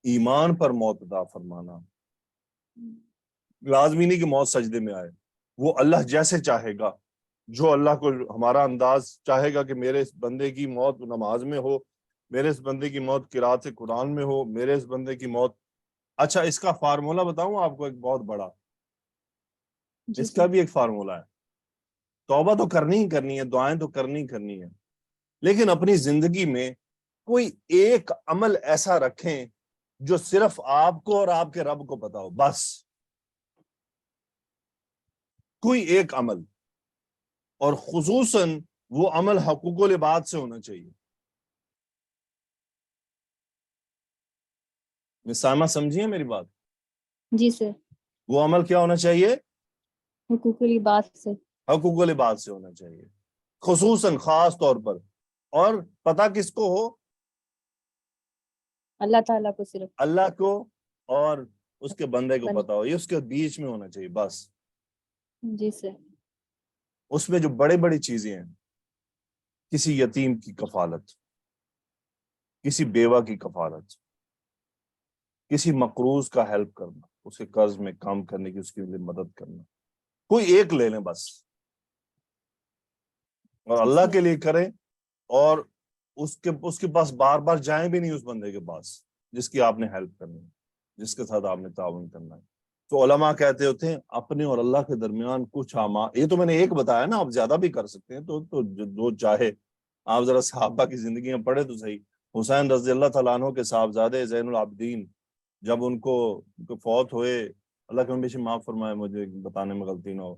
ایمان پر موت عطا فرمانا. لازمی نہیں کہ موت سجدے میں آئے، وہ اللہ جیسے چاہے گا. جو اللہ کو ہمارا انداز چاہے گا کہ میرے اس بندے کی موت نماز میں ہو، میرے اس بندے کی موت قرات قرآن میں ہو، میرے اس بندے کی موت. اچھا اس کا فارمولہ بتاؤں آپ کو ایک بہت بڑا، اس کا بھی ایک فارمولہ ہے. توبہ تو کرنی ہی کرنی ہے، دعائیں تو کرنی ہی کرنی ہے، لیکن اپنی زندگی میں کوئی ایک عمل ایسا رکھیں جو صرف آپ کو اور آپ کے رب کو پتا ہو. بس کوئی ایک عمل، اور خصوصاً وہ عمل حقوق العباد سے ہونا چاہیے. سامع سمجھیے میری بات. جی سر. وہ عمل کیا ہونا چاہیے؟ حقوق العباد سے. حقوق العباد سے ہونا چاہیے، خصوصاً خاص طور پر. اور پتہ کس کو ہو؟ اللہ تعالیٰ کو، صرف اللہ کو اور اس کے بندے کو پتا ہو. یہ اس کے بیچ میں ہونا چاہیے بس. جی سر. اس میں جو بڑے بڑی چیزیں ہیں، کسی یتیم کی کفالت، کسی بیوہ کی کفالت، کسی مقروض کا ہیلپ کرنا، اس کے قرض میں کام کرنے کی، اس کی مدد کرنا، کوئی ایک لے لیں بس اور اللہ کے لیے کریں. اور اس کے پاس بار بار جائیں بھی نہیں، اس بندے کے پاس جس کی آپ نے ہیلپ کرنی ہے، جس کے ساتھ آپ نے تعاون کرنا ہے. تو علماء کہتے ہوتے ہیں اپنے اور اللہ کے درمیان کچھ اعمال، یہ تو میں نے ایک بتایا نا، آپ زیادہ بھی کر سکتے ہیں. تو جو چاہے آپ ذرا صحابہ کی زندگیاں پڑھے تو صحیح. حسین رضی اللہ تعالیٰ عنہ کے صاحبزادے زین العابدین جب ان کو فوت ہوئے، اللہ کے ہمیشہ معاف فرمائے مجھے بتانے میں غلطی نہ ہو،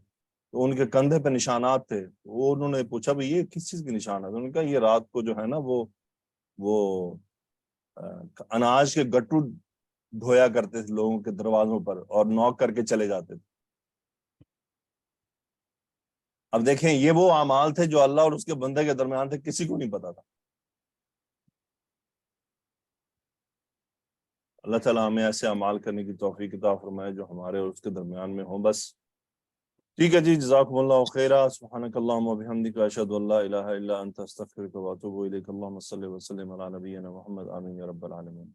تو ان کے کندھے پہ نشانات تھے. وہ انہوں نے پوچھا بھئی یہ کس چیز کے نشانات؟ انہوں نے کہا یہ رات کو جو ہے نا وہ اناج کے گٹو دھویا کرتے تھے لوگوں کے دروازوں پر اور نوک کر کے چلے جاتے تھے. اب دیکھیں یہ وہ اعمال تھے جو اللہ اور اس کے بندے کے درمیان تھے، کسی کو نہیں پتا تھا. اللہ تعالیٰ ہمیں ایسے اعمال کرنے کی توفیق عطا فرمائے جو ہمارے اور اس کے درمیان میں ہوں. بس ٹھیک ہے جی، جزاکم اللہ خیرا. سبحانک اللہم و بحمدک، اشہد ان لا الہ الا انت، استغفرک و اتوب الیک. اللہم صلی وسلم علی نبینا محمد. آمین یا رب العالمین.